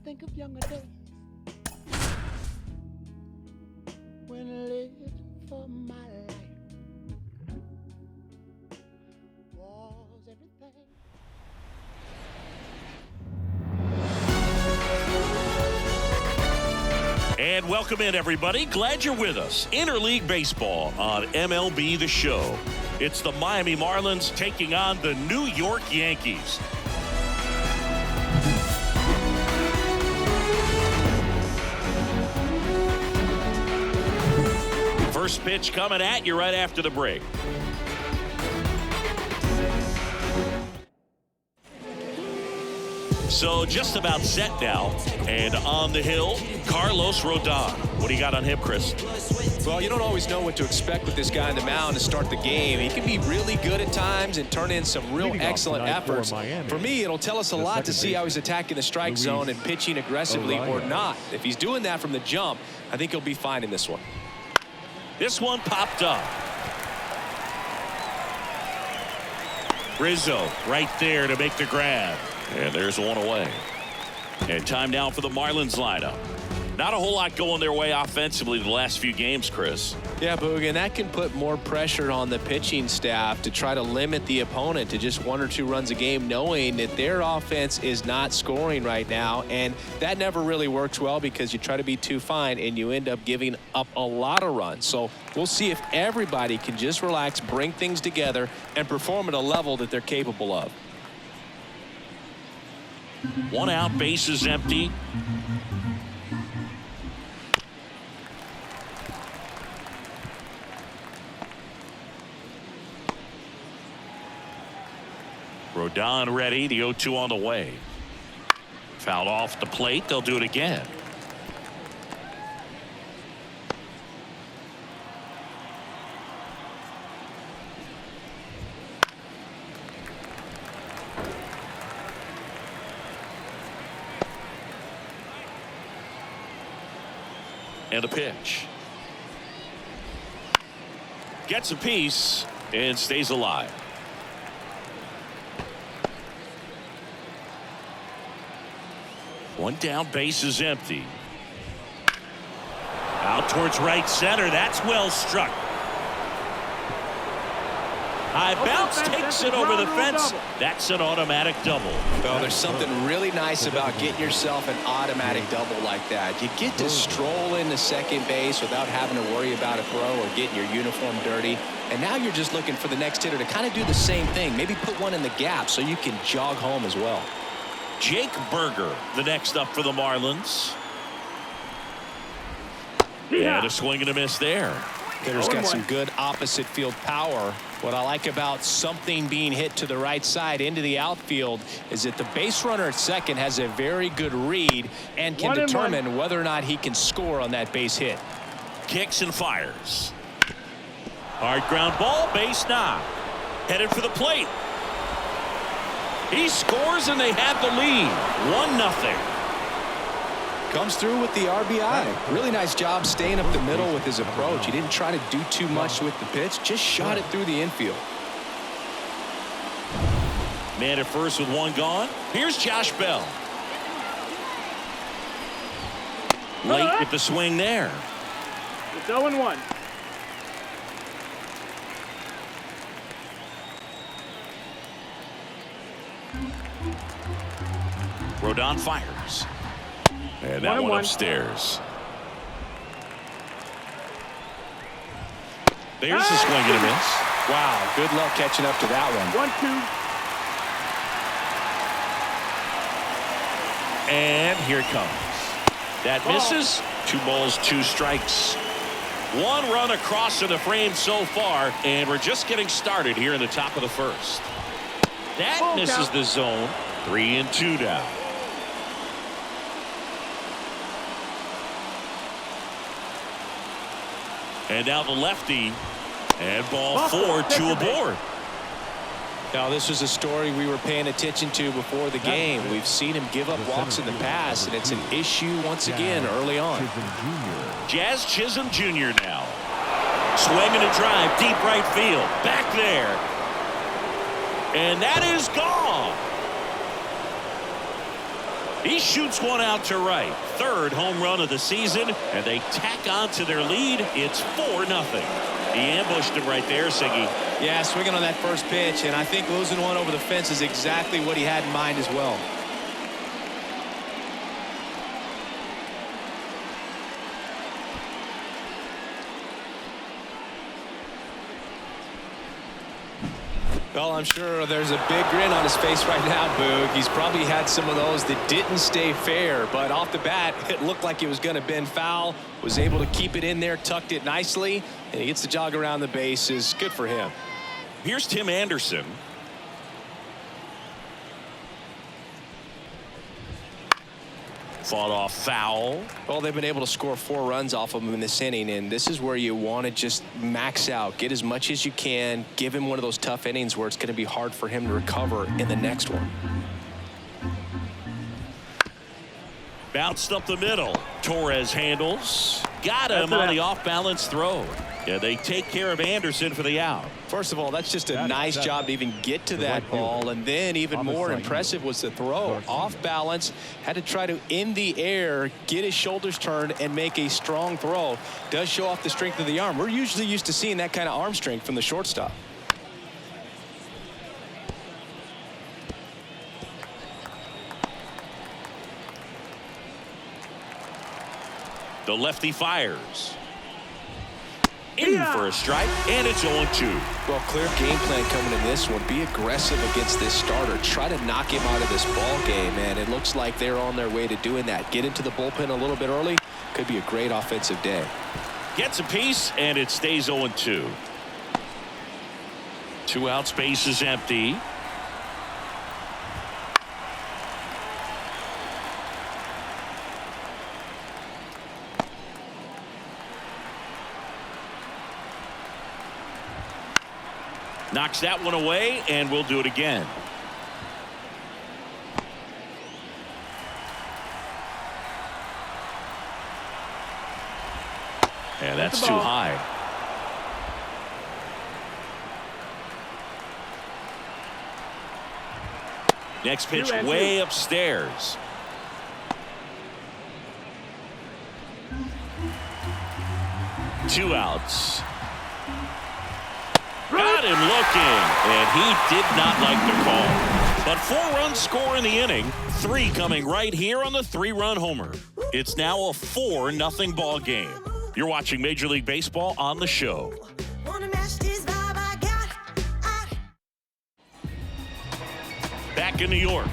Think of younger days when I lived for my life was everything. And welcome in, everybody. Glad you're with us. Interleague Baseball on MLB The Show. It's the Miami Marlins taking on the New York Yankees. First pitch coming at you right after the break. So just about set now, and on the hill, Carlos Rodon. What do you got on him, Chris? Well, you don't always know what to expect with this guy on the mound to start the game. He can be really good at times and turn in some real excellent efforts. For me, it'll tell us a lot to see how he's attacking the strike zone and pitching aggressively or not. If he's doing that from the jump, I think he'll be fine in this one. This one popped up. Rizzo right there to make the grab. And there's one away. And time now for the Marlins lineup. Not a whole lot going their way offensively the last few games, Chris. Yeah, Boog, and that can put more pressure on the pitching staff to try to limit the opponent to just 1 or 2 runs a game, knowing that their offense is not scoring right now. And that never really works well because you try to be too fine and you end up giving up a lot of runs. So we'll see if everybody can just relax, bring things together, and perform at a level that they're capable of. 1 out, bases empty. Rodon ready. The 0-2 on the way. Fouled off the plate. They'll do it again. And a pitch. Gets a piece and stays alive. One down, base is empty. Out towards right center. That's well struck. High bounce takes it over the fence. That's an automatic double. Well, there's something really nice about getting yourself an automatic double like that. You get to stroll into second base without having to worry about a throw or getting your uniform dirty. And now you're just looking for the next hitter to kind of do the same thing. Maybe put one in the gap so you can jog home as well. Jake Berger, the next up for the Marlins. And a swing and a miss there. Hitter's got some good opposite field power. What I like about something being hit to the right side into the outfield is that the base runner at second has a very good read and can determine whether or not he can score on that base hit. Kicks and fires. Hard ground ball, base knock. Headed for the plate. He scores and they have the lead. 1-0. Comes through with the RBI. Really nice job staying up the middle with his approach. He didn't try to do too much with the pitch, just shot it through the infield. Man at first with one gone. Here's Josh Bell. Late with the swing there. It's 0-1. Rodon fires. And that one upstairs. There's a swing and a miss. Wow, good luck catching up to that one. 1-2. And here it comes. That misses. 2 balls, 2 strikes. 1 run across in the frame so far, and we're just getting started here in the top of the first. That misses the zone. 3-2 now. And now the lefty, and ball 4, 2 aboard. Now this was a story we were paying attention to before the game. We've seen him give up walks in the past, and it's an issue once again early on. Jazz Chisholm Jr. now. Swinging a drive, deep right field, back there. And that is gone. He shoots one out to right. 3rd home run of the season, and they tack on to their lead. It's 4-0. He ambushed him right there, Siggy. Yeah, swinging on that first pitch, and I think losing one over the fence is exactly what he had in mind as well. Well, I'm sure there's a big grin on his face right now, Boog. He's probably had some of those that didn't stay fair, but off the bat, it looked like it was going to bend foul. Was able to keep it in there, tucked it nicely, and he gets the jog around the bases. Good for him. Here's Tim Anderson. Fought off foul. Well, they've been able to score 4 runs off of him in this inning, and this is where you want to just max out, get as much as you can, give him one of those tough innings where it's going to be hard for him to recover in the next one. Bounced up the middle. Torres handles. Got him on the off-balance throw. Yeah, they take care of Anderson for the out. First of all, that's just a nice job to even get to that ball, and then even more impressive was the throw. Off balance, had to try to in the air, get his shoulders turned, and make a strong throw. Does show off the strength of the arm. We're usually used to seeing that kind of arm strength from the shortstop. The lefty fires. In for a strike, and it's 0-2. Well, clear game plan coming in this one. Be aggressive against this starter. Try to knock him out of this ball game, and it looks like they're on their way to doing that. Get into the bullpen a little bit early. Could be a great offensive day. Gets a piece, and it stays 0-2. 2 out, space is empty. Knocks that one away, and we'll do it again. And that's too high. Next pitch way upstairs. Two outs. Got Got him looking, and he did not like the call. But 4 runs score in the inning, 3 coming right here on the 3-run homer. It's now a 4-0 ball game. You're watching Major League Baseball on the show. Back in New York.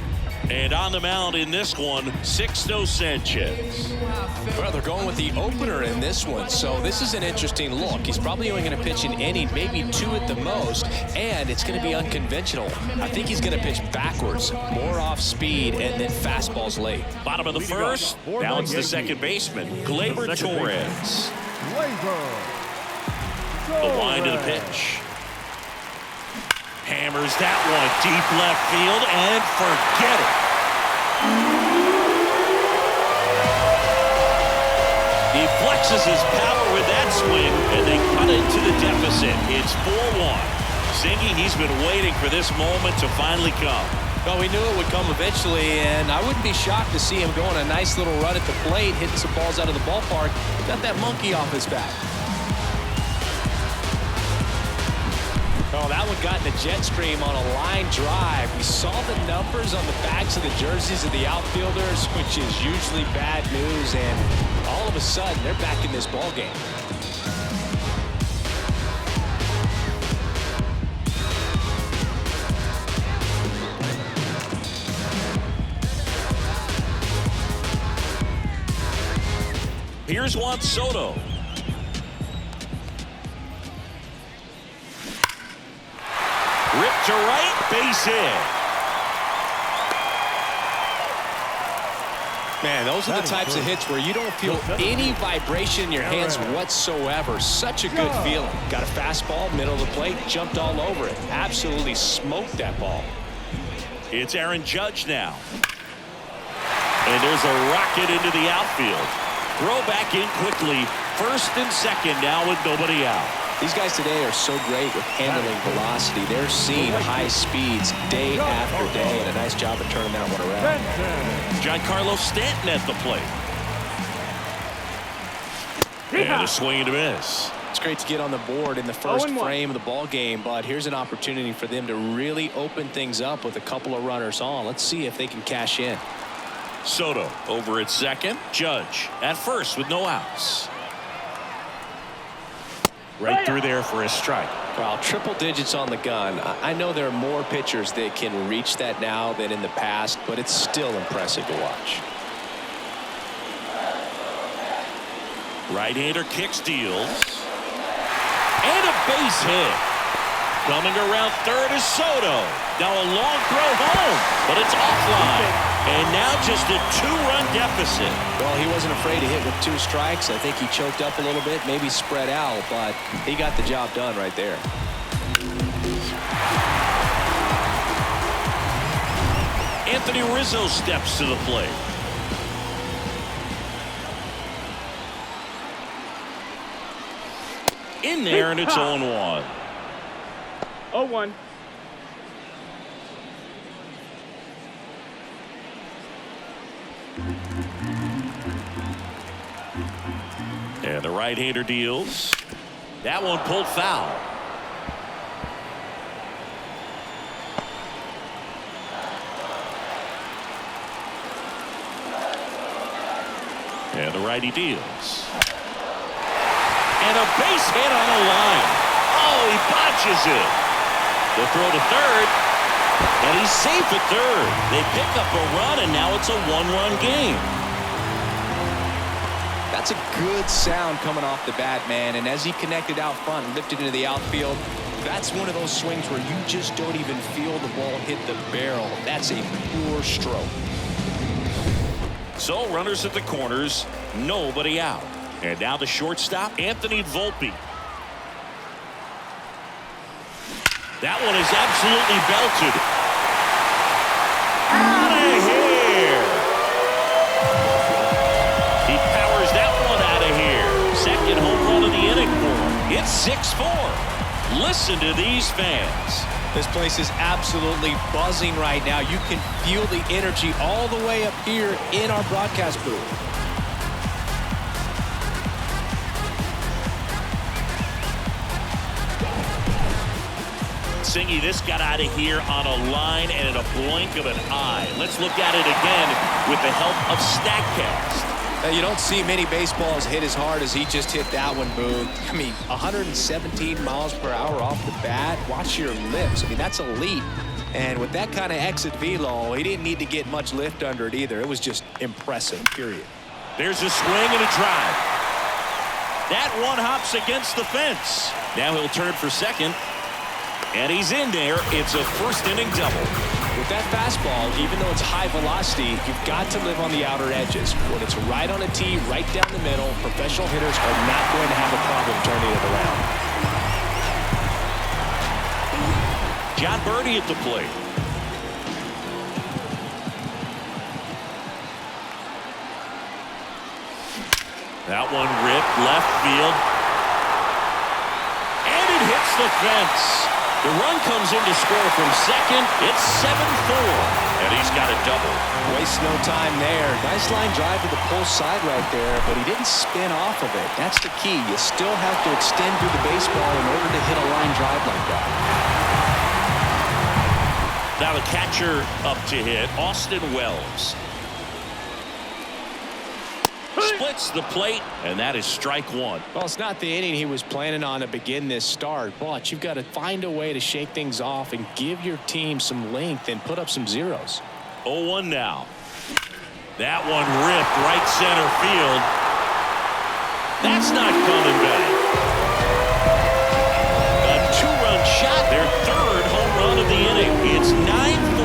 And on the mound in this one, Sixto Sánchez. Well, they're going with the opener in this one, so this is an interesting look. He's probably only going to pitch an inning, maybe 2 at the most, and it's going to be unconventional. I think he's going to pitch backwards, more off speed, and then fastballs late. Bottom of the first, now it's the second baseman, Gleyber Torres. The wind of the pitch. Hammers that one deep left field and forget it. He flexes his power with that swing, and they cut into the deficit. It's 4-1. Zingy, he's been waiting for this moment to finally come. Well, we knew it would come eventually, and I wouldn't be shocked to see him go on a nice little run at the plate, hitting some balls out of the ballpark. Got that monkey off his back. Oh, that one got in the jet stream on a line drive. We saw the numbers on the backs of the jerseys of the outfielders, which is usually bad news, and all of a sudden, they're back in this ball game. Here's Juan Soto. Ripped to right, base hit. Man, those are the types of hits where you don't feel any vibration in your hands whatsoever. Such a good feeling. Got a fastball, middle of the plate, jumped all over it. Absolutely smoked that ball. It's Aaron Judge now. And there's a rocket into the outfield. Throw back in quickly. First and second now with nobody out. These guys today are so great with handling velocity. They're seeing high speeds day after day, and a nice job of turning that one around. Giancarlo Stanton at the plate. And a swing and a miss. It's great to get on the board in the first frame of the ball game, but here's an opportunity for them to really open things up with a couple of runners on. Let's see if they can cash in. Soto over at second. Judge at first with no outs. Right through there for a strike. Well, triple digits on the gun. I know there are more pitchers that can reach that now than in the past, but it's still impressive to watch. Right-hander kicks, deals. And a base hit. Coming around third is Soto. Now a long throw home, but it's offline. And now just a 2-run deficit. Well, he wasn't afraid to hit with 2 strikes. I think he choked up a little bit, maybe spread out, but he got the job done right there. Anthony Rizzo steps to the plate. In there, and it's 0-1. 0-1. And the right-hander deals. That one pulled foul. And the righty deals. And a base hit on the line. Oh, he botches it. The throw to third. And he's safe at third. They pick up a run, and now it's a 1-run game. That's a good sound coming off the bat, man. And as he connected out front and lifted into the outfield, that's one of those swings where you just don't even feel the ball hit the barrel. That's a pure stroke. So runners at the corners, nobody out. And now the shortstop, Anthony Volpe. That one is absolutely belted. Out of here. He powers that one out of here. Second home run of the inning for him. It's 6-4. Listen to these fans. This place is absolutely buzzing right now. You can feel the energy all the way up here in our broadcast booth. Singy, this got out of here on a line and in a blink of an eye. Let's look at it again with the help of StatCast. Now, you don't see many baseballs hit as hard as he just hit that one, Boone. I mean, 117 miles per hour off the bat. Watch your lips. I mean, that's elite. And with that kind of exit velo, he didn't need to get much lift under it either. It was just impressive, period. There's a swing and a drive. That one hops against the fence. Now he'll turn for second. And he's in there. It's a first inning double. With that fastball, even though it's high velocity, you've got to live on the outer edges. When it's right on a tee, right down the middle, professional hitters are not going to have a problem turning it around. John Birdie at the plate. That one ripped left field. And it hits the fence. The run comes in to score from second. It's 7-4. And he's got a double. Waste no time there. Nice line drive to the pull side right there, but he didn't spin off of it. That's the key. You still have to extend through the baseball in order to hit a line drive like that. Now the catcher up to hit, Austin Wells. Splits the plate, and that is strike one. Well, it's not the inning he was planning on to begin this start, but you've got to find a way to shake things off and give your team some length and put up some zeros. 0-1 now. That one ripped right center field. That's not coming back. A two-run shot, their third home run of the inning. It's 9-4.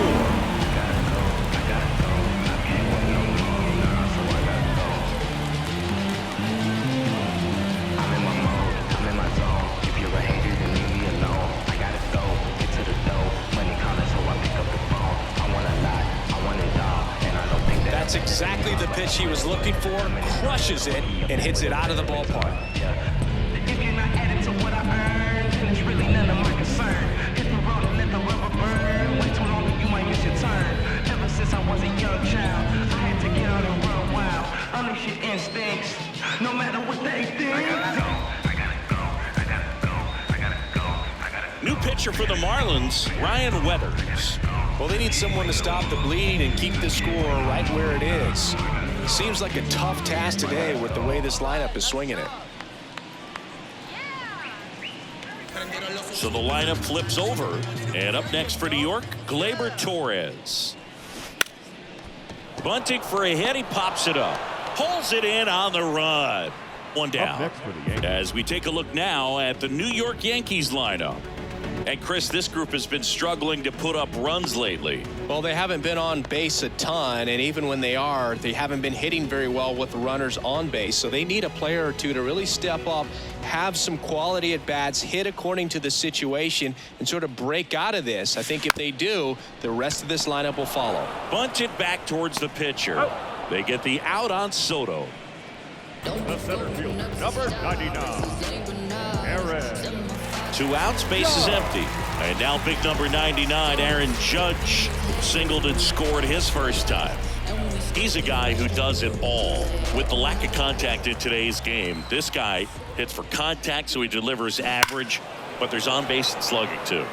That's exactly the pitch he was looking for, crushes it, and hits it out of the ballpark. If you're not adding to what I earned, then it's really none of my concern. Hit the road and let the rubber burn. Wait too long and you might miss your turn. Ever since I was a young child, I had to get out and run wild. Unleash your instincts, no matter what they think. I gotta go, I gotta go, I gotta go, I gotta go, I gotta go. New pitcher for the Marlins, Ryan Weathers. Well, they need someone to stop the bleed and keep the score right where it is. Seems like a tough task today with the way this lineup is swinging it. So the lineup flips over. And up next for New York, Gleyber Torres. Bunting for a hit. He pops it up. Pulls it in on the run. One down. As we take a look now at the New York Yankees lineup. And Chris, this group has been struggling to put up runs lately. Well, they haven't been on base a ton, and even when they are, they haven't been hitting very well with runners on base. So they need a player or two to really step up, have some quality at bats, hit according to the situation, and sort of break out of this. I think if they do, the rest of this lineup will follow. Bunted back towards the pitcher. They get the out on Soto. The center fielder, number 99, Aaron. 2 outs, base is empty. And now big number 99, Aaron Judge, singled and scored his first time. He's a guy who does it all. With the lack of contact in today's game, this guy hits for contact, so he delivers average, but there's on-base and slugging too.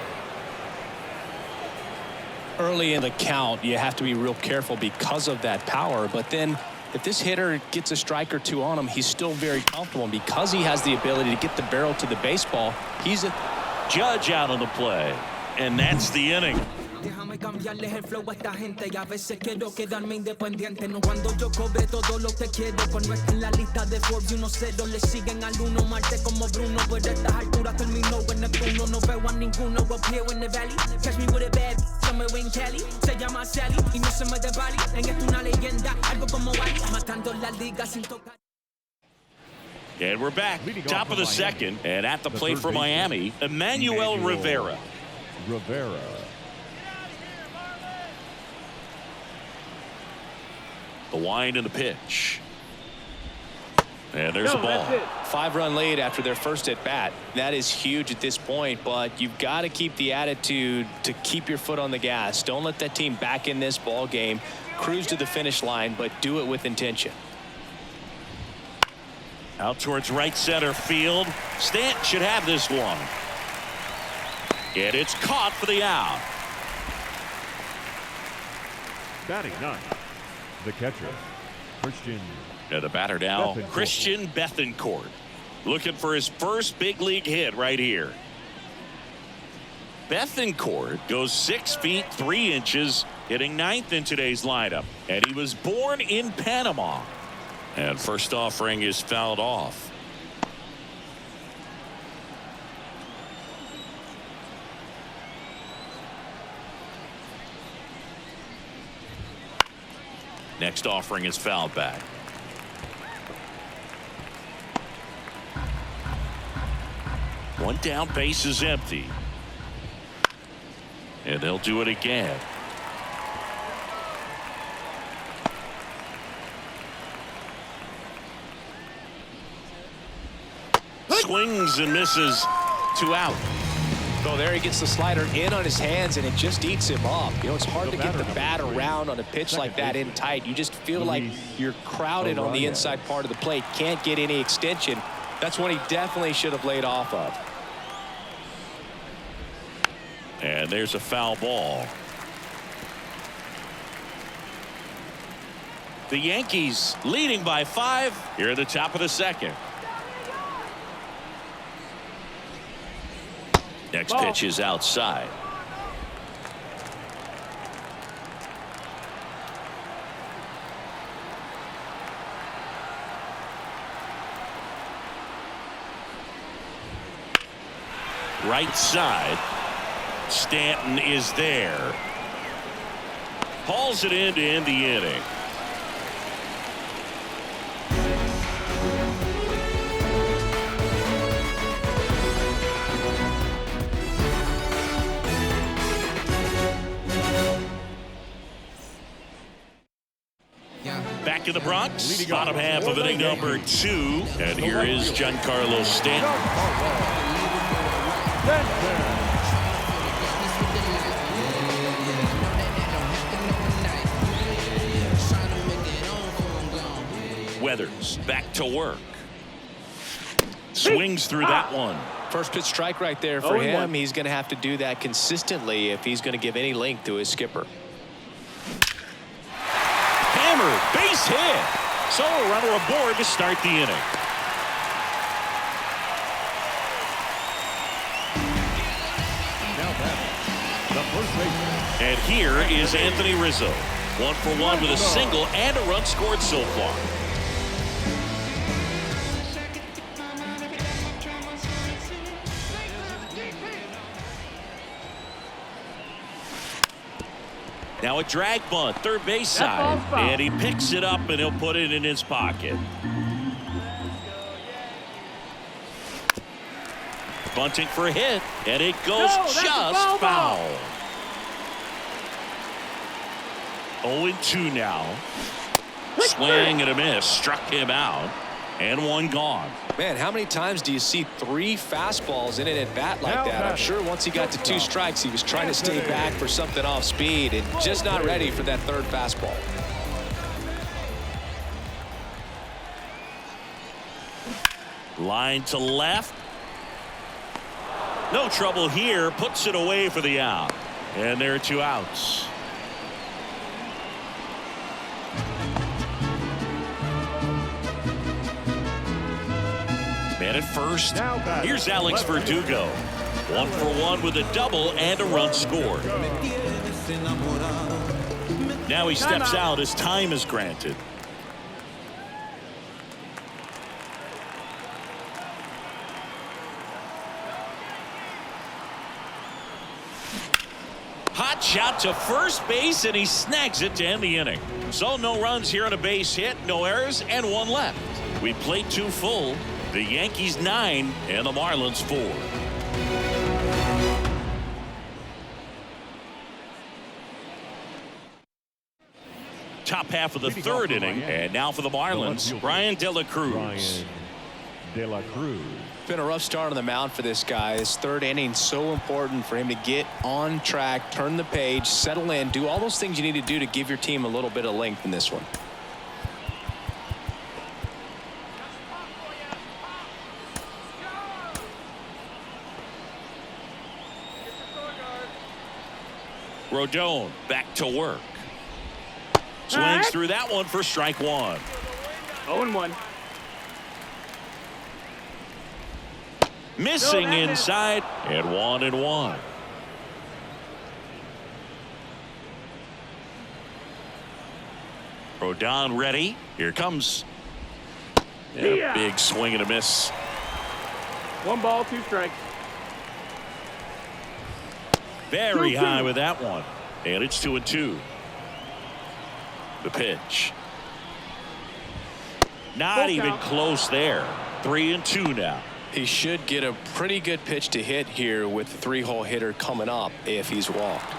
Early in the count, you have to be real careful because of that power, but then if this hitter gets a strike or two on him, he's still very comfortable. And because he has the ability to get the barrel to the baseball, he's a Judge out on the play. And that's the inning. Déjame cambiarles el flow a esta gente y a veces quiero quedarme independiente. No cuando yo cobre todo lo que quiero. Con nuestra en la lista de Forbes 1-0 le siguen al 1 Marte como Bruno. Pero a estas alturas terminó en Neptuno. No veo a ninguno up here in the valley. Catch me with a bad somewhere in Cali. Se llama Sally y no se me de Bali. En esto una leyenda, algo como Ali. Matando la liga sin tocar. And we're back. Top of the second. And at the plate for Miami, Emmanuel Rivera. The wind and the pitch. And there's the ball. 5-run lead after their first at bat. That is huge at this point, but you've got to keep the attitude to keep your foot on the gas. Don't let that team back in this ball game. Cruise to the finish line, but do it with intention. Out towards right center field. Stant should have this one. And it's caught for the out. Batting ninth, the catcher, Christian. And the batter now, Bethancourt. Christian Bethancourt. Looking for his first big league hit right here. Bethancourt goes 6 feet 3 inches, hitting ninth in today's lineup. And he was born in Panama. And first offering is fouled off. Next offering is fouled back. One down, base is empty. And they'll do it again. Swings and misses. 2 out. So there he gets the slider in on his hands, and it just eats him up. You know, it's hard to get the bat around on a pitch like that in tight. You just feel like you're crowded on the inside part of the plate. Can't get any extension. That's one he definitely should have laid off of. And there's a foul ball. The Yankees leading by 5 here at the top of the second. Next pitch is outside. Right side. Stanton is there. Hauls it in to end the inning. Back in the Bronx, bottom half of inning number 2. And here is Giancarlo Stanton. Weathers back to work. Swings through that one. First pitch strike right there for him. He's going to have to do that consistently if he's going to give any length to his skipper. Hammer, base hit. So a runner aboard to start the inning. Now batting, the first baseman. And here is Anthony Rizzo. 1 for 1 with a single and a run scored so far. Now a drag bunt, third base side. And he picks it up and he'll put it in his pocket. Bunting for a hit. And it goes just foul. 0-2 now. Swing and a miss. Struck him out. And one gone. Man, how many times do you see 3 fastballs in an at bat like that? I'm sure once he got to 2 strikes, he was trying to stay back for something off speed and just not ready for that 3rd fastball. Line to left. No trouble here. Puts it away for the out. And there are 2 outs. Man at first. Here's Alex Verdugo. 1 for 1 with a double and a run scored. Now he steps out as time is granted. Hot shot to first base, and he snags it to end the inning. So no runs here on a base hit, no errors, and 1 left. We played 2 full. The Yankees 9 and the Marlins 4. Top half of the 3rd inning, and now for the Marlins, Brian De La Cruz. Been a rough start on the mound for this guy. This 3rd inning so important for him to get on track, turn the page, settle in, do all those things you need to do to give your team a little bit of length in this one. Rodon back to work. Swings through that one for strike one. 0-1. Missing inside, and 1-1. Rodon ready. Here comes. Yeah, big swing and a miss. 1 ball, 2 strikes. Very high with that one. And it's 2-2. The pitch. Not even close there. 3-2 now. He should get a pretty good pitch to hit here with the 3-hole hitter coming up if he's walked.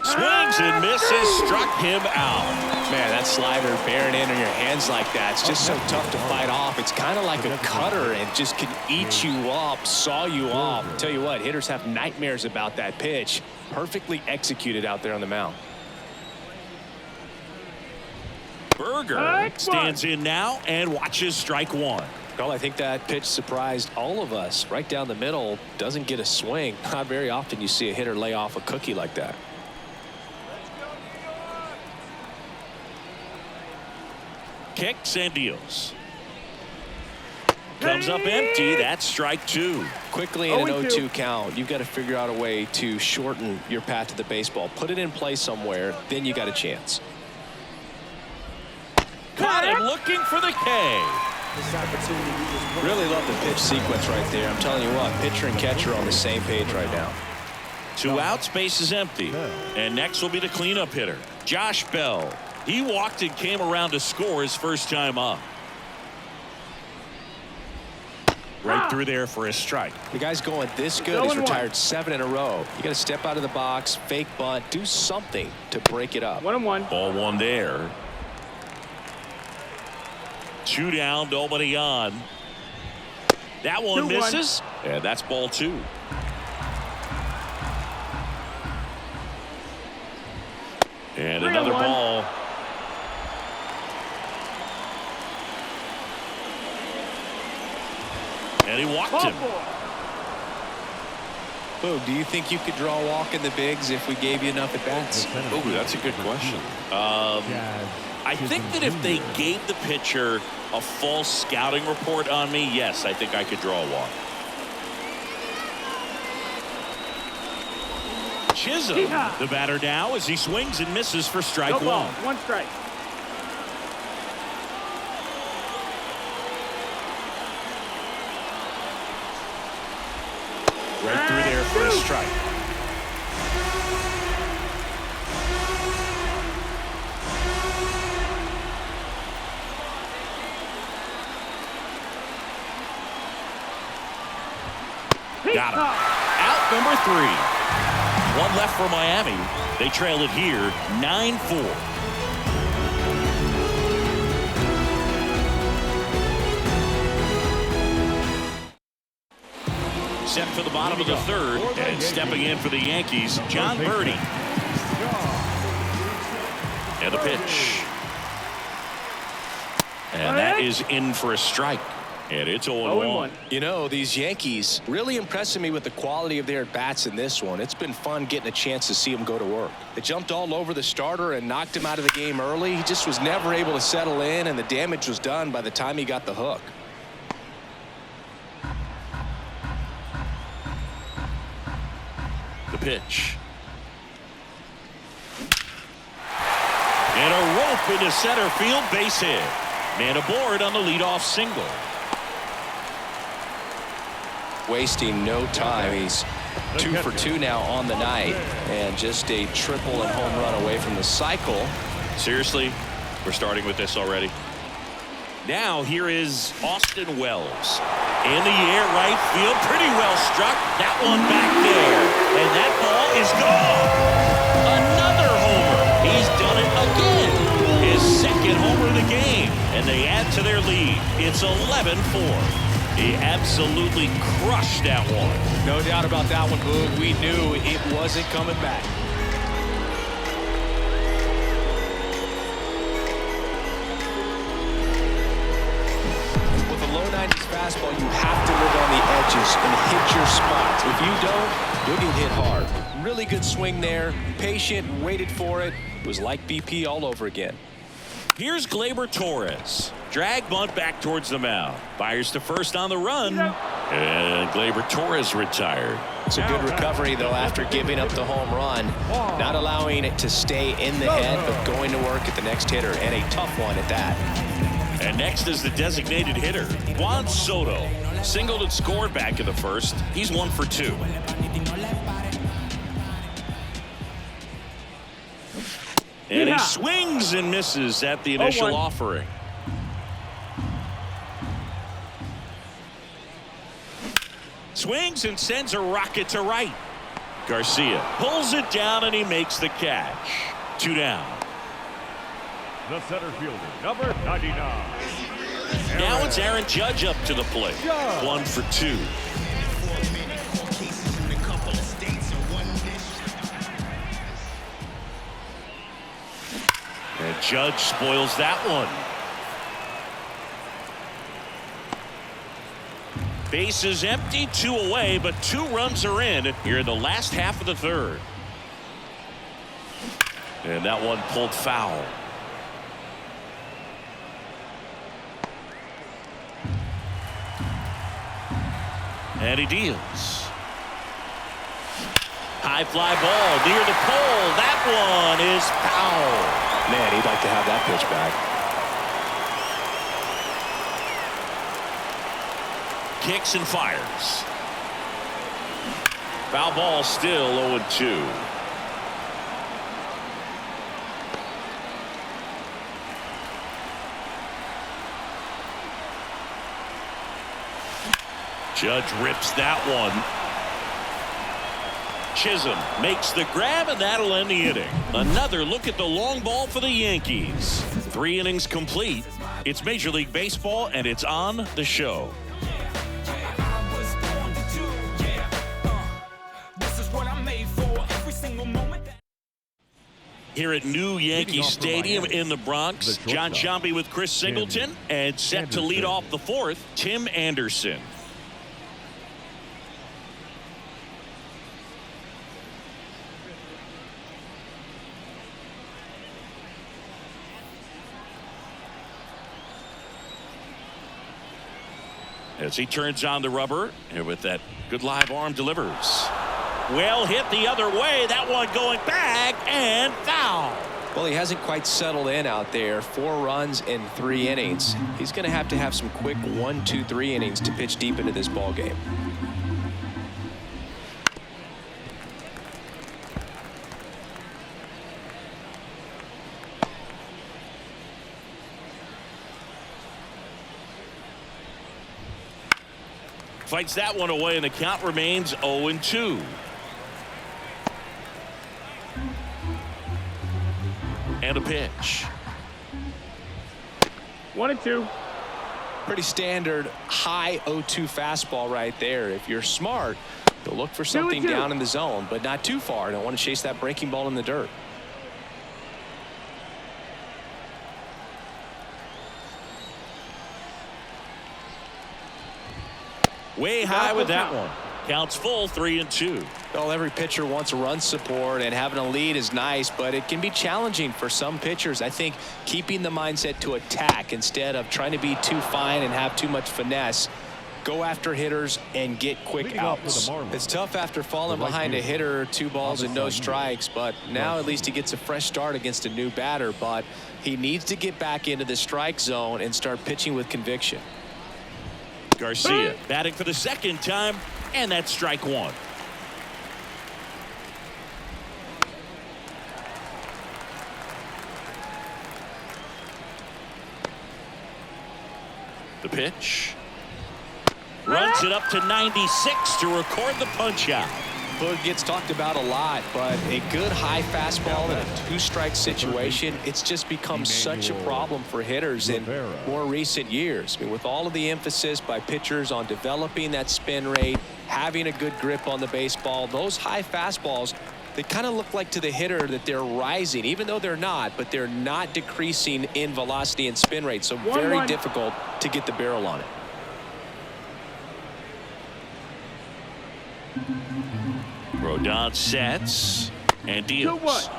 Swings and misses, struck him out. Man, that slider bearing in on your hands like that, it's just so tough to fight off. It's kind of like a cutter and just can eat you up, saw you off. I'll tell you what, hitters have nightmares about that pitch. Perfectly executed out there on the mound. Berger stands in now and watches strike one. Well, I think that pitch surprised all of us. Right down the middle, doesn't get a swing. Not very often you see a hitter lay off a cookie like that. Kicks and deals. Comes up empty. That's strike two. Quickly in an 0-2 count, you've got to figure out a way to shorten your path to the baseball. Put it in play somewhere, then you got a chance. Caught him looking for the K. Really love the pitch sequence right there. I'm telling you what, pitcher and catcher on the same page right now. 2 outs, base is empty. And next will be the cleanup hitter, Josh Bell. He walked and came around to score his first time up. Right through there for a strike. The guy's going this good. He's retired 7 in a row. You got to step out of the box, fake bunt, do something to break it up. 1-1. Ball one there. 2 down, nobody on. That one misses, and that's ball 2. And another ball. And he walked him. Boog, do you think you could draw a walk in the bigs if we gave you enough at bats? Oh, that's a good question. I think that if they gave the pitcher a false scouting report on me, yes, I think I could draw a walk. Chisholm, the batter now, as he swings and misses for strike one. 1 strike. Right through there for a strike. Got him. Out number 3. 1 left for Miami. They trail it here 9-4. Set for the bottom of the 3rd, and stepping in for the Yankees, John Birdie. And the pitch. And that is in for a strike. And it's 0-1. You know, these Yankees really impressing me with the quality of their at-bats in this one. It's been fun getting a chance to see them go to work. They jumped all over the starter and knocked him out of the game early. He just was never able to settle in, and the damage was done by the time he got the hook. The pitch. And a rope into center field, base hit. Man aboard on the leadoff single. Wasting no time. He's 2 for 2 now on the night, and just a triple and home run away from the cycle. Seriously, we're starting with this already. Now here is Austin Wells. In the air, right field, pretty well struck. That one back there, and that ball is gone. Another homer. He's done it again. His 2nd homer of the game, and they add to their lead. It's 11-4. He absolutely crushed that one. No doubt about that one, Boog. We knew it wasn't coming back. With a low 90s fastball. fastball, you have to live on the edges and hit your spots. If you don't, you'll get hit hard. Really good swing there. Patient, waited for it. It was like BP all over again. Here's Gleyber Torres. Drag bunt back towards the mound. Fires to first on the run. And Gleyber Torres retired. It's a good recovery, though, after giving up the home run. Not allowing it to stay in the head, but going to work at the next hitter, and a tough one at that. And next is the designated hitter, Juan Soto. Singled and scored back in the first. He's 1 for 2. And he swings and misses at the initial offering. Swings and sends a rocket to right. Garcia pulls it down and he makes the catch. 2 down. The center fielder, number 99. Now it's Aaron Judge up to the plate. 1 for 2. And Judge spoils that one. Base is empty, 2 away, but 2 runs are in here in the last half of the third. And that one pulled foul. And he deals. High fly ball near the pole. That one is foul. Man, he'd like to have that pitch back. Kicks and fires. Foul ball, still 0-2. Judge rips that one. Chisholm makes the grab, and that'll end the inning. Another look at the long ball for the Yankees. 3 innings complete. It's Major League Baseball, and it's on the show. Here at new Yankee Stadium in the Bronx, John Sciambi with Chris Singleton, and set to lead off the 4th, Tim Anderson. As he turns on the rubber, and with that good live arm delivers. Well hit the other way. That one going back and foul. Well, he hasn't quite settled in out there. 4 runs in 3 innings. He's going to have some quick 1, 2, 3 innings to pitch deep into this ball game. Fights that one away, and the count remains 0-2. And a pitch. 1-2. Pretty standard high 0-2 fastball right there. If you're smart, you'll look for something down in the zone, but not too far. Don't want to chase that breaking ball in the dirt. Way high with that one. Counts full, 3-2. Well, every pitcher wants a run support, and having a lead is nice, but it can be challenging for some pitchers. I think keeping the mindset to attack instead of trying to be too fine and have too much finesse. Go after hitters and get quick outs. It's tough after falling behind a hitter, 2 balls and no strikes, but now at least he gets a fresh start against a new batter. But he needs to get back into the strike zone and start pitching with conviction. Garcia batting for the 2nd time, and that's strike 1. The pitch. Runs it up to 96 to record the punch out. Well, it gets talked about a lot, but a good high fastball in a 2-strike situation, it's just become such a problem for hitters in more recent years. I mean, with all of the emphasis by pitchers on developing that spin rate, having a good grip on the baseball, those high fastballs, they kind of look like to the hitter that they're rising, even though they're not, but they're not decreasing in velocity and spin rate. So very difficult to get the barrel on it. Rodon sets and deals. 2-1.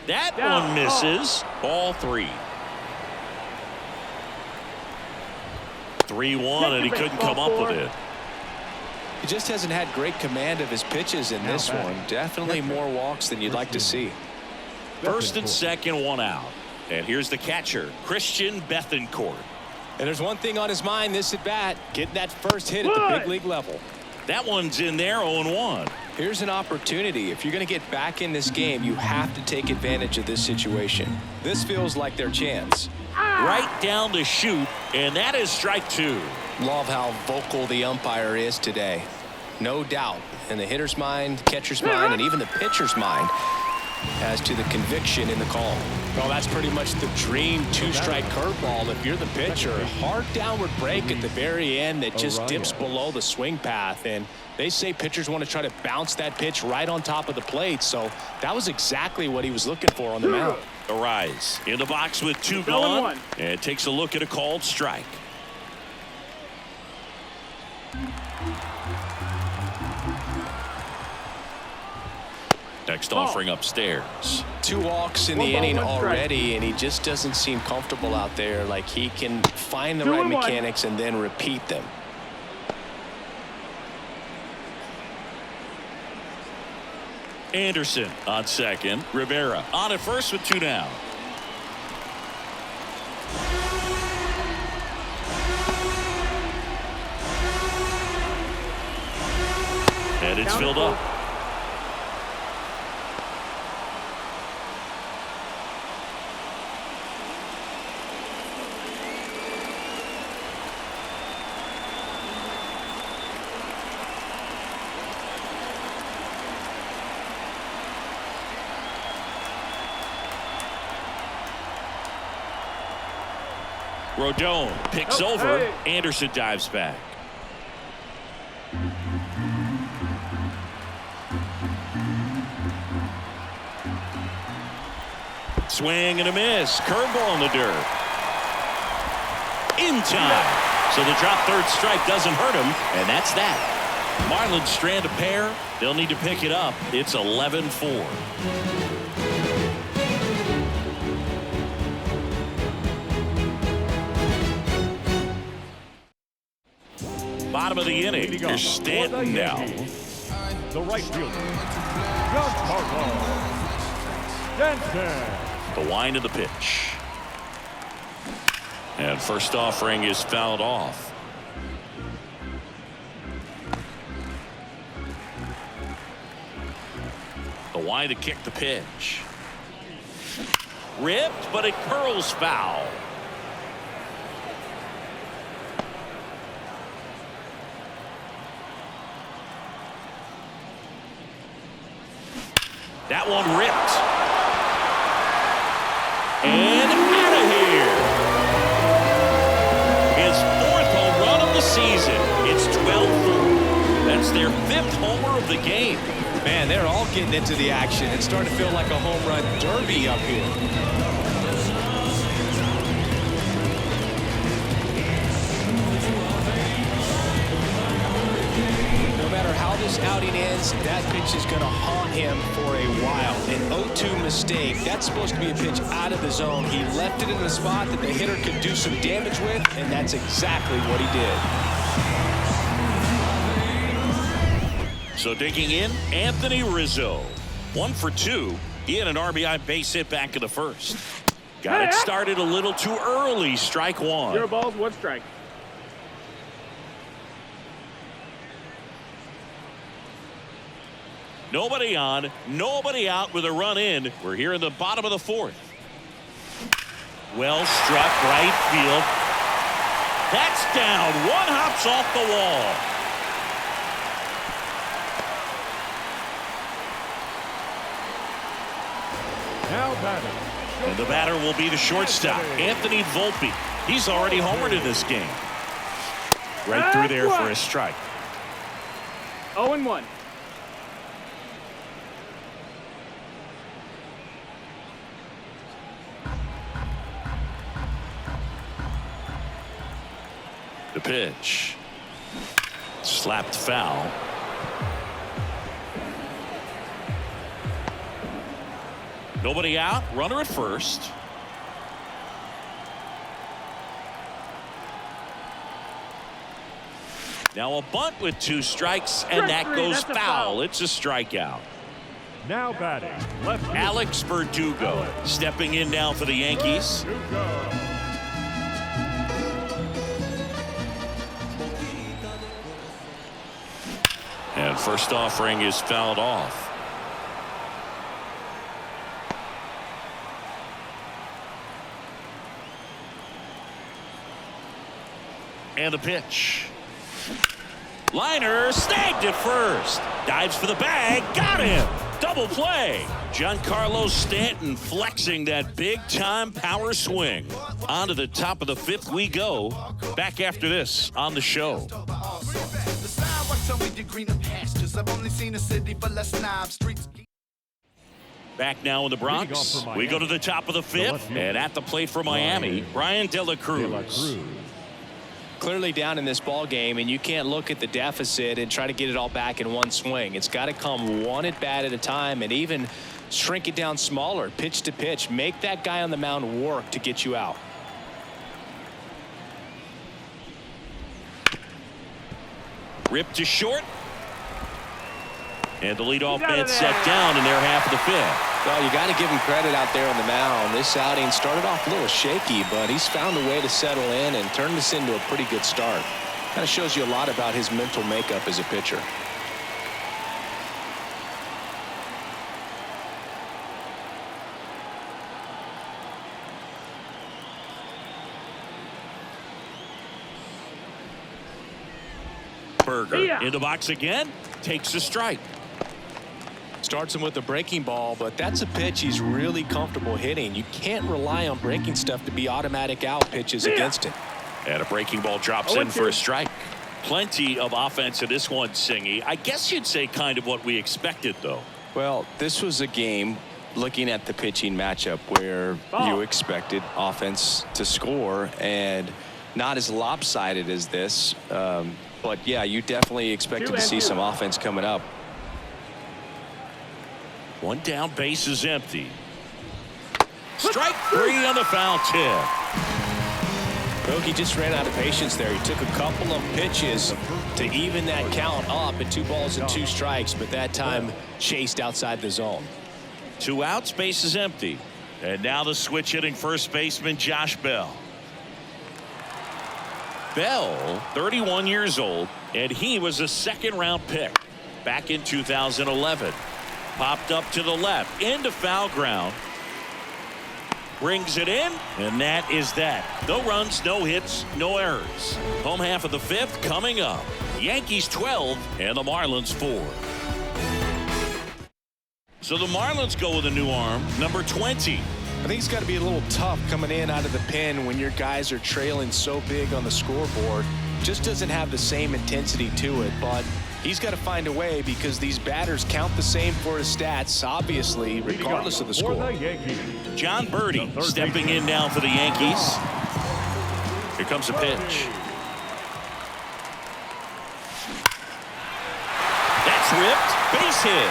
That Down. one misses. Ball 3. 3-1, and he couldn't come up with it. He just hasn't had great command of his pitches in this one. Definitely more walks than you'd like to see. First and second, 1 out. And here's the catcher, Christian Bethancourt. And there's one thing on his mind this at bat, getting that first hit at the big league level. That one's in there, 0-1. Here's an opportunity. If you're going to get back in this game, you have to take advantage of this situation. This feels like their chance. Right down the chute, and that is strike 2. Love how vocal the umpire is today. No doubt in the hitter's mind, catcher's mind, and even the pitcher's mind as to the conviction in the call. Well, that's pretty much the dream two-strike curveball if you're the pitcher. Hard downward break at the very end that just dips below the swing path. And they say pitchers want to try to bounce that pitch right on top of the plate. So that was exactly what he was looking for on the mound. Arise in the box with 2 gone, and takes a look at a called strike. Next offering upstairs. 2 walks in the inning already, and he just doesn't seem comfortable out there. Like he can find the right mechanics and then repeat them. Anderson on second. Rivera on at first with 2 down. And it's filled up. Rodon picks over. Anderson dives back. Swing and a miss. Curveball in the dirt. In time. So the drop third strike doesn't hurt him, and that's that. Marlins strand a pair. They'll need to pick it up. It's 11-4. Bottom of the inning. Here's Stanton now. The right fielder, Sánchez. The wind of the pitch. And first offering is fouled off. The wind to kick the pitch. Ripped, but it curls foul. That one ripped. And out of here. His 4th home run of the season. It's 12-4. That's their 5th homer of the game. Man, they're all getting into the action. It's starting to feel like a home run derby up here. No matter how this outing ends, that pitch is going to haunt him for a while. An 0-2 mistake. That's supposed to be a pitch out of the zone. He left it in the spot that the hitter could do some damage with, and that's exactly what he did. So digging in, Anthony Rizzo. 1 for 2. He had an RBI base hit back in the first. Got it started a little too early. Strike 1. 0 balls, 1 strike. Nobody on, nobody out with a run in. We're here in the bottom of the 4th. Well struck right field. That's down. 1 hops off the wall. Now batting. And the batter will be the shortstop, Anthony Volpe. He's already homered in this game. Right through there for a strike. 0-1. pitch. Slapped foul. Nobody out. Runner at first. Now a bunt with 2 strikes, and that goes foul. It's a strikeout. Now batting, left field, Alex Verdugo stepping in now for the Yankees. Verdugo. And first offering is fouled off. And the pitch. Liner snagged at first. Dives for the bag. Got him. Double play. Giancarlo Stanton flexing that big-time power swing. On to the top of the 5th we go. Back after this on the show. Back now in the Bronx. We go to the top of the 5th. And at the plate for Miami, Brian De La Cruz. Clearly down in this ball game, and you can't look at the deficit and try to get it all back in one swing. It's got to come one at bat at a time, and even shrink it down smaller, pitch to pitch. Make that guy on the mound work to get you out. Ripped to short. And the leadoff man set down in their half of the 5th. Well, you got to give him credit out there on the mound. This outing started off a little shaky, but he's found a way to settle in and turn this into a pretty good start. Kind of shows you a lot about his mental makeup as a pitcher. Berger in the box again. Takes a strike. Starts him with a breaking ball, but that's a pitch he's really comfortable hitting. You can't rely on breaking stuff to be automatic out pitches against him. And a breaking ball drops in for a strike. Plenty of offense in this one, Singy. I guess you'd say kind of what we expected, though. Well, this was a game, looking at the pitching matchup, where you expected offense to score, and not as lopsided as this. But, yeah, you definitely expected to see some offense coming up. One down, base is empty. Strike 3 on the foul tip. Bogey just ran out of patience there. He took a couple of pitches to even that count up at 2 balls and 2 strikes, but that time chased outside the zone. 2 outs, base is empty. And now the switch hitting first baseman Josh Bell. Bell, 31 years old, and he was a 2nd-round pick back in 2011. Popped up to the left, into foul ground. Brings it in, and that is that. No runs, no hits, no errors. Home half of the 5th coming up. Yankees 12 and the Marlins 4. So the Marlins go with a new arm, number 20. I think it's got to be a little tough coming in out of the pen when your guys are trailing so big on the scoreboard. Just doesn't have the same intensity to it, but he's got to find a way because these batters count the same for his stats, obviously, regardless of the score. John Birdie stepping in now for the Yankees. Here comes a pitch. That's ripped. Base hit.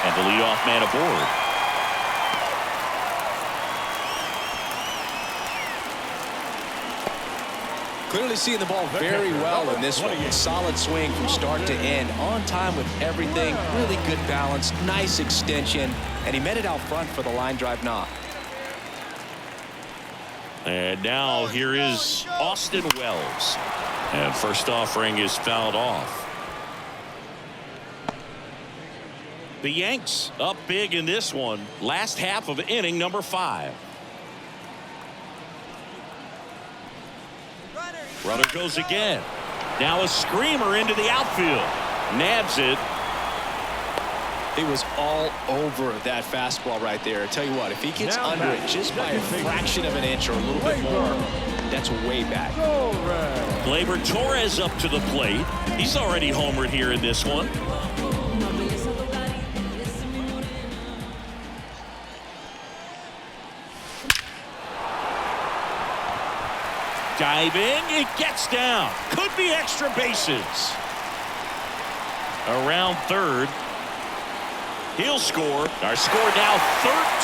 And the leadoff man aboard. Clearly seeing the ball very well in this one. Solid swing from start to end. On time with everything. Really good balance. Nice extension. And he met it out front for the line drive knock. And now here is Austin Wells. And first offering is fouled off. The Yanks up big in this one. Last half of inning number 5. Runner goes again. Now a screamer into the outfield. Nabs it. He was all over that fastball right there. I tell you what, if he gets under it just by a fraction of an inch or a little bit more, that's way back. Gleyber Torres up to the plate. He's already homered here in this one. Driving, it gets down. Could be extra bases. Around third. He'll score. Our score now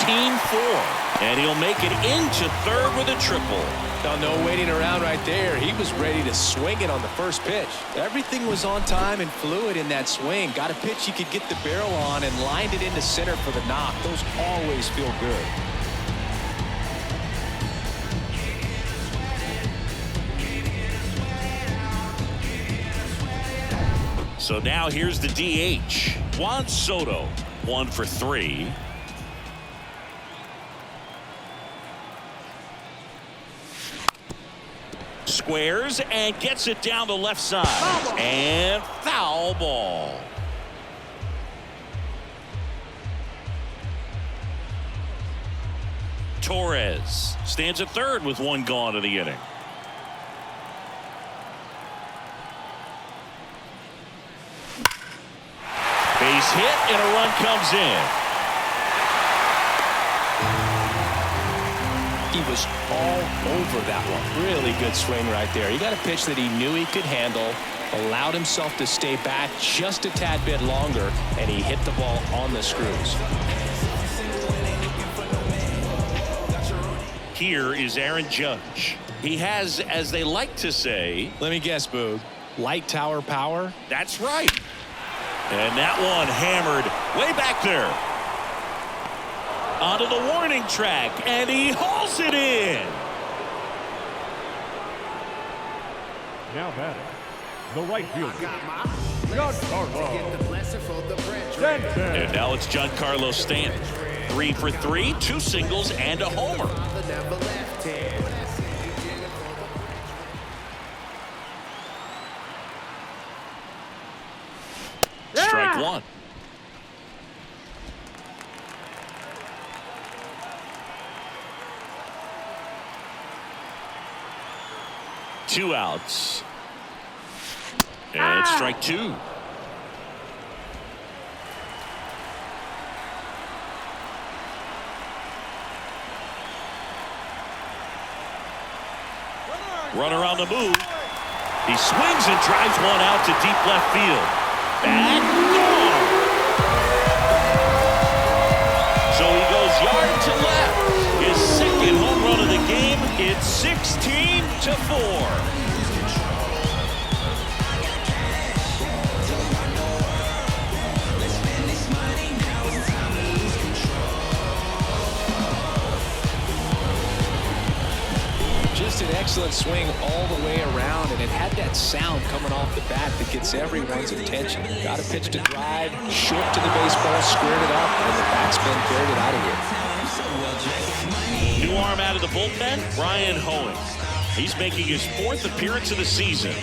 13-4. And he'll make it into third with a triple. No waiting around right there. He was ready to swing it on the first pitch. Everything was on time and fluid in that swing. Got a pitch he could get the barrel on and lined it into center for the knock. Those always feel good. So now here's the DH. Juan Soto, 1 for 3. Squares and gets it down the left side. And foul ball. Torres stands at third with 1 gone in the inning. Base hit and a run comes in. He was all over that one. Really good swing right there. He got a pitch that he knew he could handle, allowed himself to stay back just a tad bit longer, and he hit the ball on the screws. Here is Aaron Judge. He has, as they like to say, let me guess, Boog, light tower power? That's right. And that one hammered way back there. Onto the warning track, and he hauls it in. Now batting, the right fielder, Giancarlo Stanton. And now it's Giancarlo Stanton. 3 for 3, 2 singles, and a homer. Strike 1. Two outs. And it's strike 2. Runner on the move. He swings and drives one out to deep left field. Back gone. So he goes yard to left. His second home run of the game. It's 16-4. Just an excellent swing all the way around, and it had that sound coming off the bat that gets everyone's attention. Got a pitch to drive, short to the baseball, squared it up, and the backspin carried it out of here. New arm out of the bullpen, Brian Hoeing. He's making his 4th appearance of the season.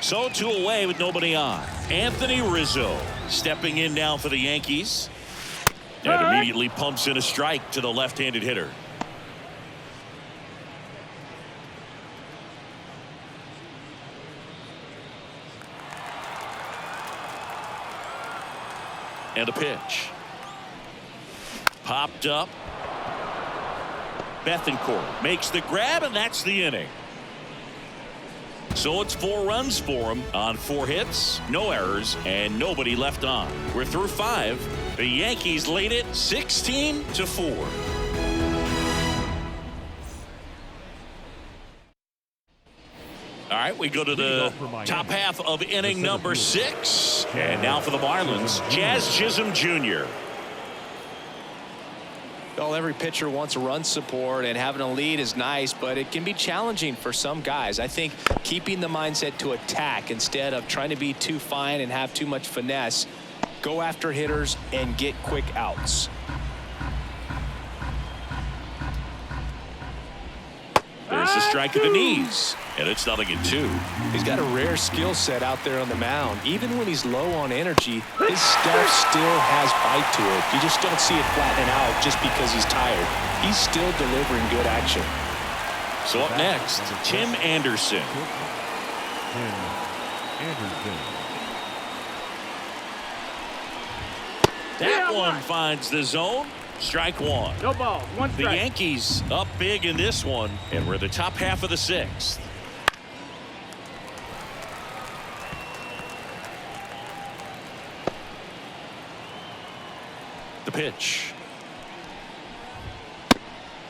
So 2 away with nobody on. Anthony Rizzo stepping in now for the Yankees. And immediately pumps in a strike to the left-handed hitter. And a pitch. Popped up. Bethancourt makes the grab, and that's the inning. So it's 4 runs for him on 4 hits, no errors, and nobody left on. We're through 5. The Yankees lead it 16-4. All right, we go to the top half of inning number 6. And now for the Marlins, Jazz Chisholm Jr. Well, every pitcher wants a run support, and having a lead is nice, but it can be challenging for some guys. I think keeping the mindset to attack instead of trying to be too fine and have too much finesse, go after hitters and get quick outs. There's a strike at the knees, and it's 0-2. He's got a rare skill set out there on the mound. Even when he's low on energy, his stuff still has bite to it. You just don't see it flattening out just because he's tired. He's still delivering good action. So up next, Tim Anderson. That one finds the zone. Strike one. No ball. One The strike. Yankees up big in this one, and we're the top half of the sixth. The pitch.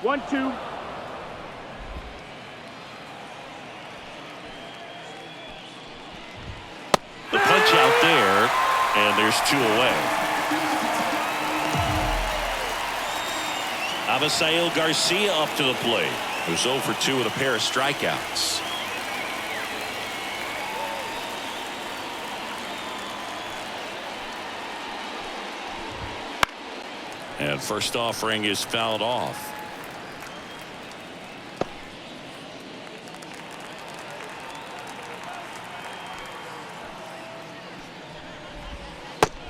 1-2. The punch out there, and there's 2 away. Avisail Garcia up to the plate. Who's 0 for 2 with a pair of strikeouts. And first offering is fouled off.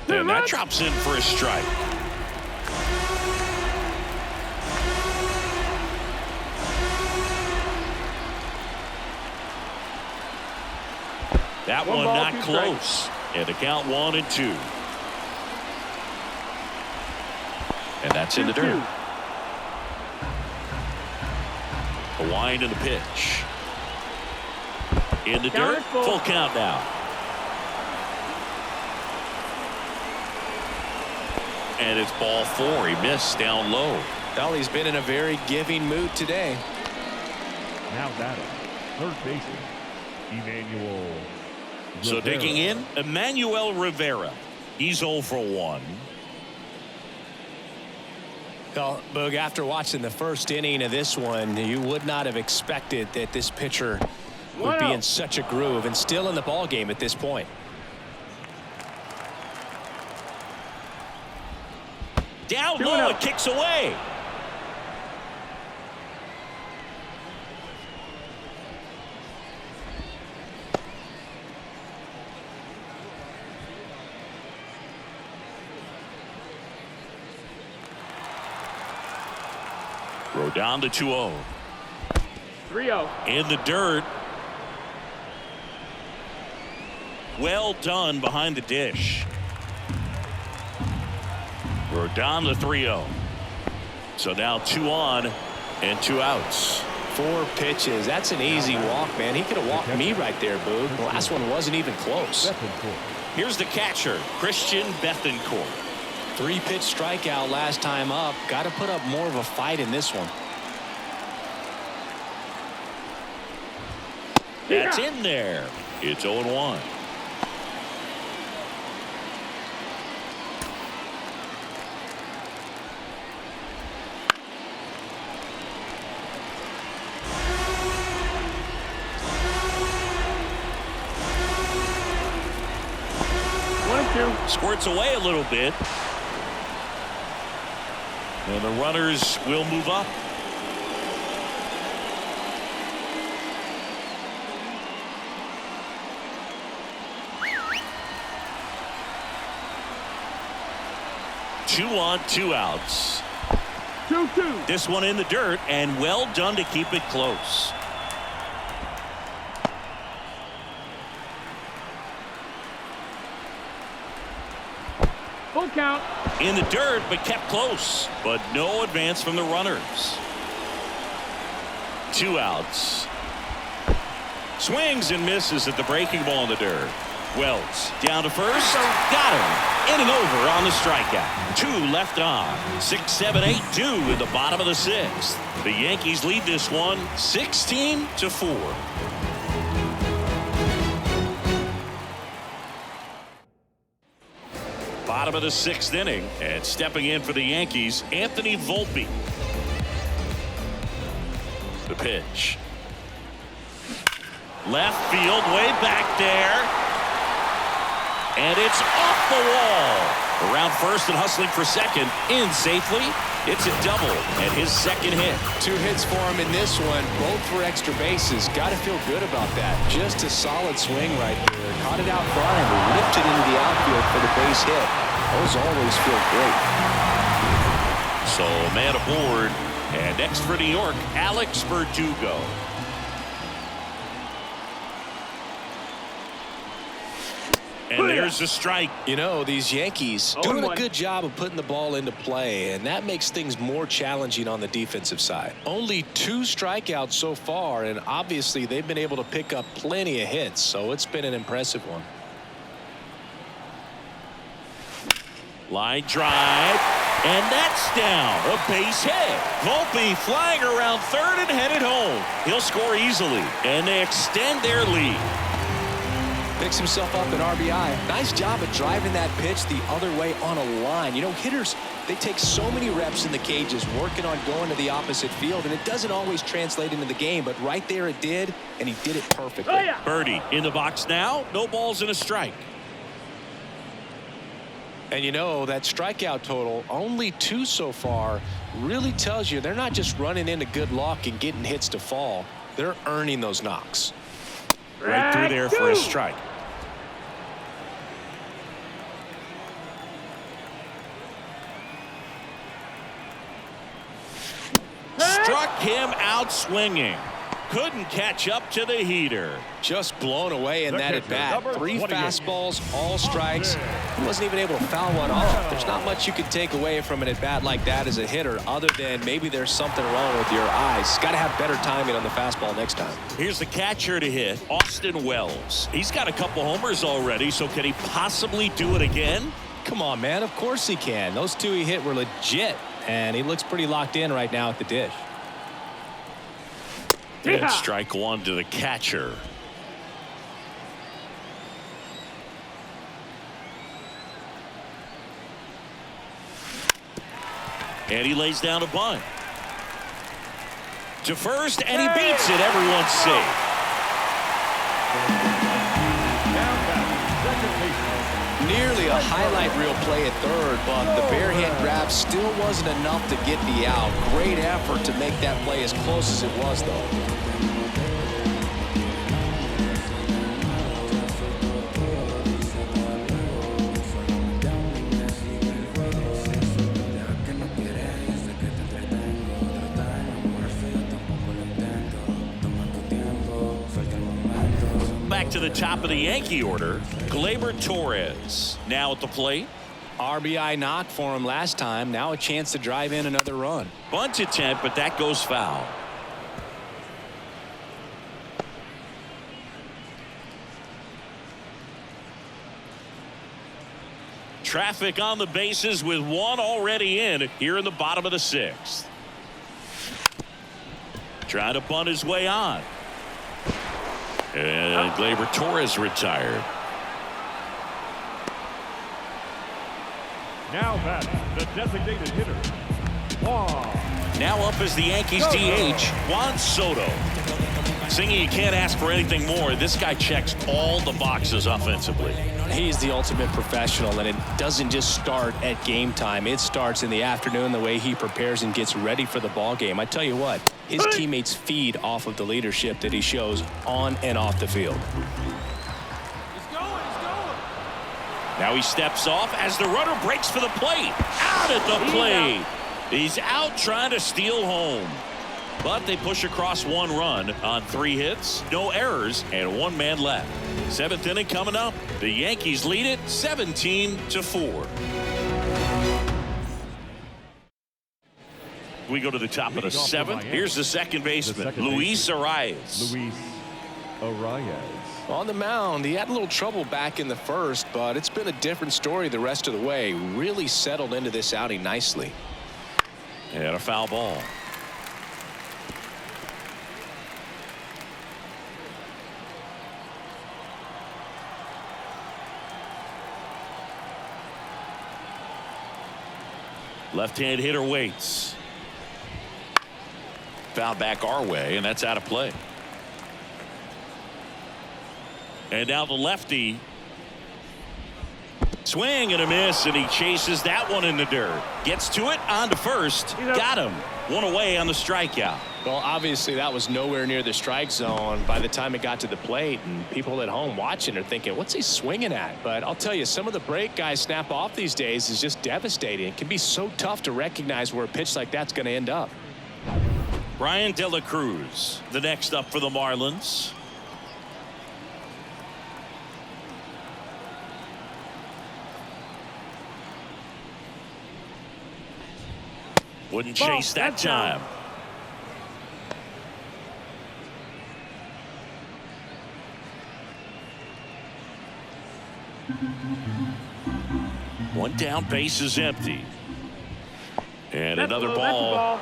And that drops in for a strike. That one ball, not 2 close. And the count 1-2. And that's in the dirt. 2-2. The wind and the pitch. In the Count dirt. is full. Full count now. And it's ball 4. He missed down low. Well, he's been in a very giving mood today. Now batting, third baseman, Emmanuel. So Rivera. digging in, Emmanuel Rivera. He's 0 for 1. Well, Boog, after watching the first inning of this one, you would not have expected that this pitcher would be in such a groove and still in the ball game at this point. Down 2-0. low, it kicks away. Rodon to 2-0. 3-0. In the dirt. Well done behind the dish. Rodon to 3-0. So now 2 on and 2 outs. 4 pitches. That's an easy walk, man. He could have walked me right there, Boog. The last one wasn't even close. Here's the catcher, Christian Bethancourt. 3-pitch strikeout last time up. Got to put up more of a fight in this one. That's in there. It's 0-1. Squirts away a little bit. And the runners will move up. Two on, 2 outs. 2-2. This one in the dirt, and well done to keep it close. Full count. In the dirt, but kept close. But no advance from the runners. 2 outs. Swings and misses at the breaking ball in the dirt. Wells down to first. Got him. Inning over on the strikeout. 2 left on. 6, 7, 8, 2 in the bottom of the 6th. The Yankees lead this one 16-4. Bottom of the 6th inning, and stepping in for the Yankees, Anthony Volpe. The pitch. Left field, way back there. And it's off the wall. Around first and hustling for second. In safely. It's a double and his second hit. 2 hits for him in this one, both for extra bases. Got to feel good about that. Just a solid swing right there. Caught it out front and lifted into the outfield for the base hit. Those always feel great. So man aboard. And next for New York, Alex Verdugo. And there's a strike. You know, these Yankees doing a good job of putting the ball into play, and that makes things more challenging on the defensive side. Only 2 strikeouts so far, and obviously they've been able to pick up plenty of hits, so it's been an impressive one. Line drive, and that's down. A base hit. Volpe flying around third and headed home. He'll score easily, and they extend their lead. Picks himself up an RBI. Nice job of driving that pitch the other way on a line. You know, hitters, they take so many reps in the cages working on going to the opposite field, and it doesn't always translate into the game, but right there it did, and he did it perfectly. Birdie in the box now. No balls and a strike. And you know, that strikeout total, only 2 so far, really tells you they're not just running into good luck and getting hits to fall. They're earning those knocks. Right through there for a strike. Struck him out swinging. Couldn't catch up to the heater. Just blown away in that at bat. 3 fastballs, all strikes. He wasn't even able to foul one off. There's not much you can take away from an at bat like that as a hitter, other than maybe there's something wrong with your eyes. Got to have better timing on the fastball next time. Here's the catcher to hit, Austin Wells. He's got a couple homers already, so can he possibly do it again? Come on, man. Of course he can. Those 2 he hit were legit, and he looks pretty locked in right now at the dish. And strike 1 to the catcher. And he lays down a bunt. To first, and he beats it. Everyone's safe. Nearly a highlight reel play at third, but the bare hand grab still wasn't enough to get the out. Great effort to make that play as close as it was, though. Back to the top of the Yankee order, Gleyber Torres now at the plate. RBI knock for him last time. Now a chance to drive in another run. Bunt attempt, but that goes foul. Traffic on the bases with 1 already in here in the bottom of the 6th. Trying to bunt his way on. And Gleyber Torres retired. Now batting, the designated hitter, Juan. Now up is the Yankees DH, Juan Soto. Singing, you can't ask for anything more. This guy checks all the boxes offensively. He's the ultimate professional, and it doesn't just start at game time. It starts in the afternoon, the way he prepares and gets ready for the ball game. I tell you what, his teammates feed off of the leadership that he shows on and off the field. Now he steps off as the runner breaks for the plate. Out at the plate. He's out trying to steal home. But they push across 1 run on 3 hits, no errors, and 1 man left. 7th inning coming up. The Yankees lead it 17-4. We go to the top of the 7th. Here's the second baseman, Luis Arias. Luis Arias. On the mound, he had a little trouble back in the first, but it's been a different story the rest of the way. Really settled into this outing nicely. And a foul ball. Left-hand hitter waits. Foul back our way, and that's out of play. And now the lefty. Swing and a miss, and he chases that one in the dirt. Gets to it, on to first. Got him. 1 away on the strikeout. Well, obviously that was nowhere near the strike zone by the time it got to the plate, and people at home watching are thinking, what's he swinging at? But I'll tell you, some of the break guys snap off these days is just devastating. It can be so tough to recognize where a pitch like that's going to end up. Brian De La Cruz, the next up for the Marlins. Wouldn't Ball, chase that that's down. time. One down, base is empty. And That's another a ball.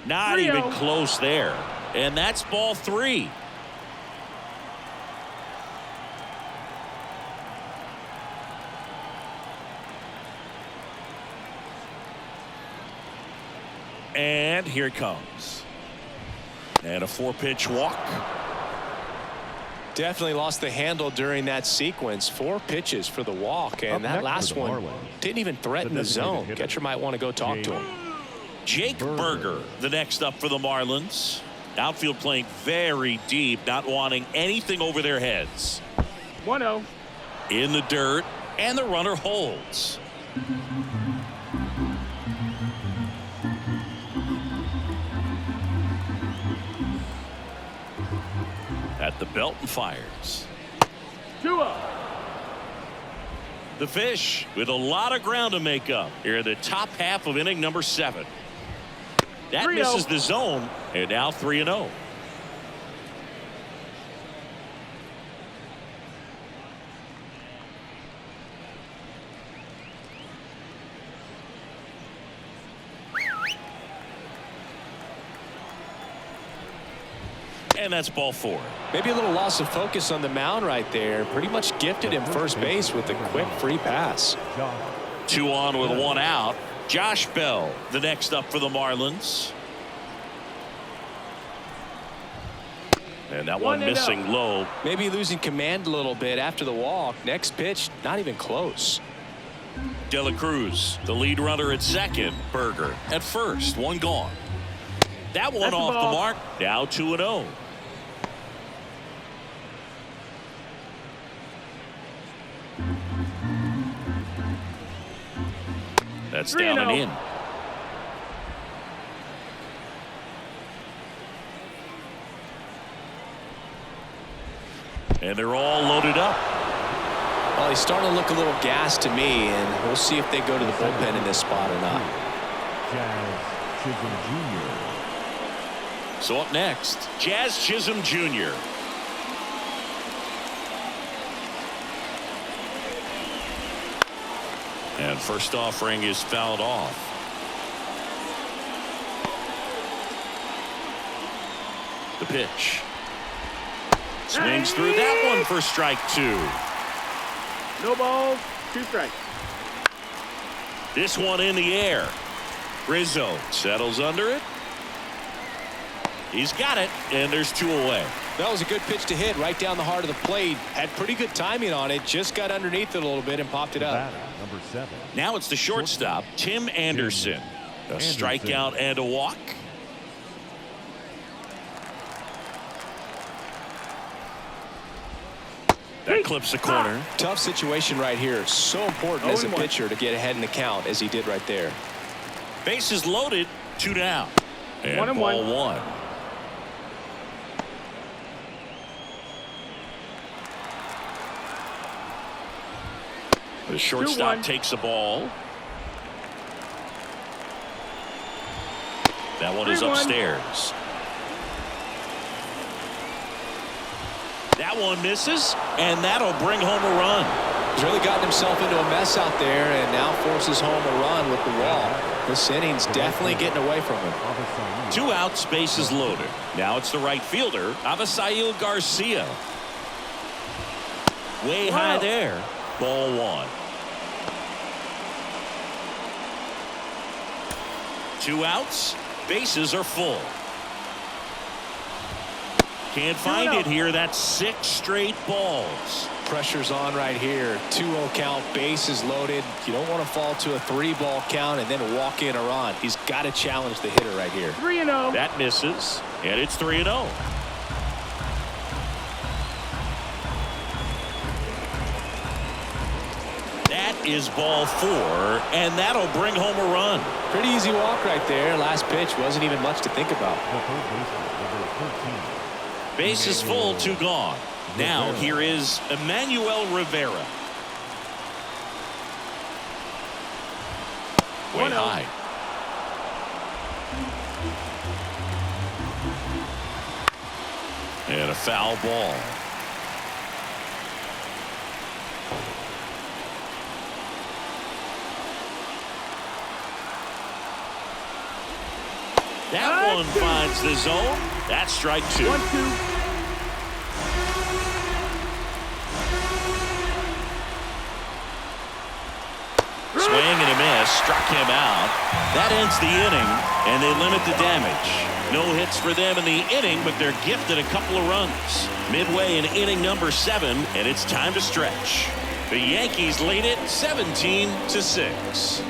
Not 3-0. even close there. And that's ball 3. And here it comes. And a 4-pitch walk. Definitely lost the handle during that sequence. 4 pitches for the walk, and Up that next last for the one Marlins, didn't even threaten the the zone. designated hitter, Catcher might want to go talk to him. Jake Berger, the next up for the Marlins. Outfield playing very deep, not wanting anything over their heads. 1-0. In the dirt, and the runner holds. At the belt and fires. 2-0. The Fish with a lot of ground to make up here in the top half of inning number 7. That 3-0. misses the zone, and now 3-0. And that's ball 4. Maybe a little loss of focus on the mound right there. Pretty much gifted him first base with a quick free pass. 2 on with 1 out. Josh Bell, the next up for the Marlins. And that one 1-0. missing low. Maybe losing command a little bit after the walk. Next pitch, not even close. De La Cruz, the lead runner at second. Berger at first. 1 gone. That one That's the off the ball. mark. Now 2-0. That's down and 3-0. in. And they're all loaded up. Well, he's starting to look a little gassed to me, and we'll see if they go to the bullpen in this spot or not. Jazz Chisholm Jr. So up next, Jazz Chisholm Jr. And first offering is fouled off. The pitch. Swings through that one for strike 2. No balls, 2 strikes. This one in the air. Rizzo settles under it. He's got it, and there's 2 away. That was a good pitch to hit right down the heart of the plate. Had pretty good timing on it. Just got underneath it a little bit and popped it up. Batter, number 7. Now it's the shortstop, Tim Anderson. A strikeout and a walk. That clips the corner. Tough situation right here. So important as a 0-1. pitcher to get ahead in the count as he did right there. Bases loaded, 2 down. And 1-1. ball 1. The shortstop 2-1. takes the ball. That one is 3-1. upstairs. That one misses, and that'll bring home a run. He's really gotten himself into a mess out there and now forces home a run with the wall. This inning's definitely getting away from him. 2 outs, bases loaded. Now it's the right fielder, Avisail Garcia. Way high there. Ball 1. 2 outs, bases are full. Can't find it here. That's 6 straight balls. Pressure's on right here. 2-0 count, bases loaded. You don't want to fall to a 3-ball count and then walk in a run. He's got to challenge the hitter right here. 3-0. That misses, and it's 3-0. That is ball 4, and that'll bring home a run. Pretty easy walk right there. Last pitch wasn't even much to think about. The third baseman, number 13, Bases full, 2 gone. Now here is Emmanuel Rivera. Way high. And a foul ball. That one finds the zone. That's strike 2. 1-2. Swing and a miss, struck him out. That ends the inning, and they limit the damage. No hits for them in the inning, but they're gifted a couple of runs. Midway in inning number 7, and it's time to stretch. The Yankees lead it 17-6.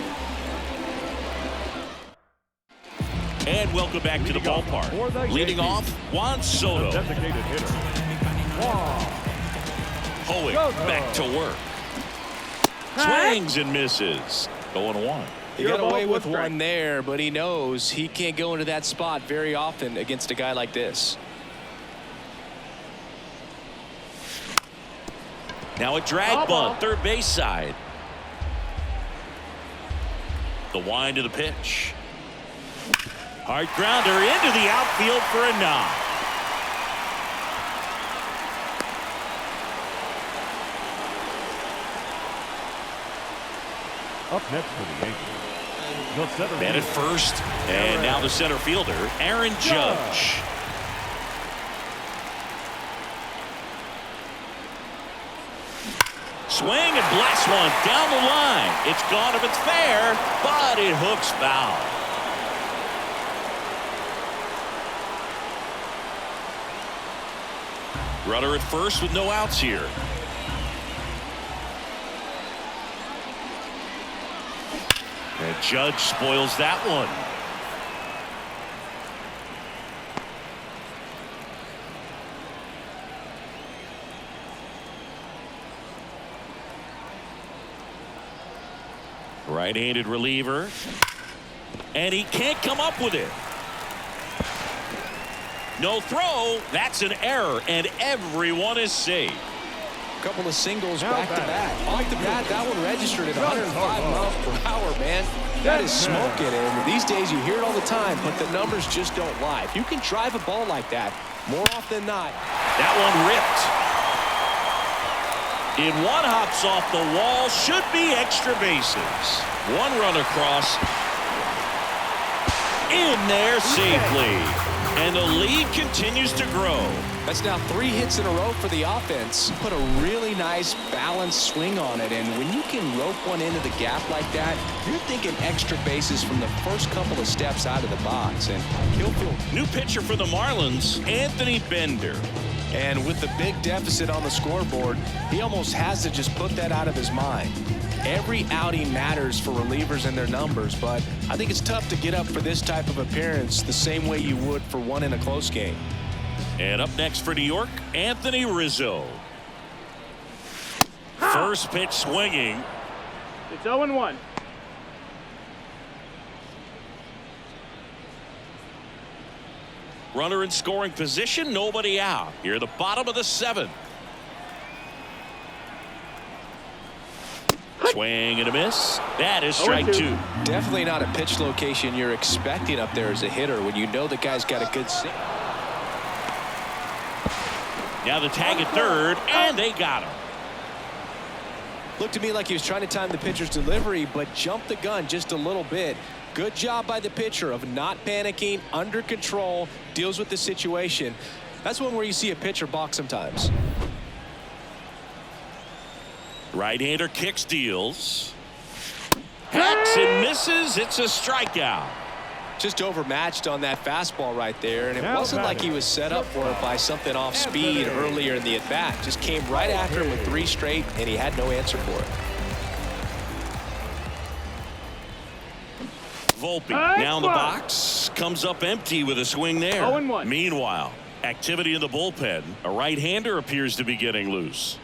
And welcome back to the ballpark. Leading off, Juan Soto. Designated hitter. Juan. Hoeing back to work. Swings and misses. 0-1. He got away with one there, but he knows he can't go into that spot very often against a guy like this. Now a drag bunt, third base side. The wind of the pitch. Hard grounder into the outfield for a knock. Up next for the Yankees, the center Man at fielder. first, and now the center fielder, Aaron Judge. Swing and blast one down the line. It's gone if it's fair, but it hooks foul. Runner at first with no outs here. And Judge spoils that one. Right-handed reliever. And he can't come up with it. No throw. That's an error, and everyone is safe. Couple of singles back to back. Off the bat, that one registered at 105 miles per hour, man. That is smoking, and these days you hear it all the time, but the numbers just don't lie. If you can drive a ball like that, more often than not. That one ripped. In one hops off the wall, should be extra bases. One run across. In there safely. And the lead continues to grow. That's now 3 hits in a row for the offense. Put a really nice balanced swing on it, and when you can rope one into the gap like that, you're thinking extra bases from the first couple of steps out of the box, and he'll feel. New pitcher for the Marlins, Anthony Bender. And with the big deficit on the scoreboard, he almost has to just put that out of his mind. Every outing matters for relievers and their numbers, but I think it's tough to get up for this type of appearance the same way you would for one in a close game. And up next for New York, Anthony Rizzo. First pitch swinging. It's 0-1. Runner in scoring position, nobody out. Here at the bottom of the 7th. Swing and a miss. That is strike 2. Definitely not a pitch location you're expecting up there as a hitter when you know the guy's got a good sit. Now the tag at third, and they got him. Looked to me like he was trying to time the pitcher's delivery, but jumped the gun just a little bit. Good job by the pitcher of not panicking, under control, deals with the situation. That's one where you see a pitcher balk sometimes. Right-hander kicks, deals. Hacks and misses. It's a strikeout. Just overmatched on that fastball right there, and it wasn't like he was set up for it by something off speed earlier in the at-bat. Just came right after him with 3 straight, and he had no answer for it. Volpe now in the box, comes up empty with a swing there. 0-1. Meanwhile, activity in the bullpen. A right-hander appears to be getting loose.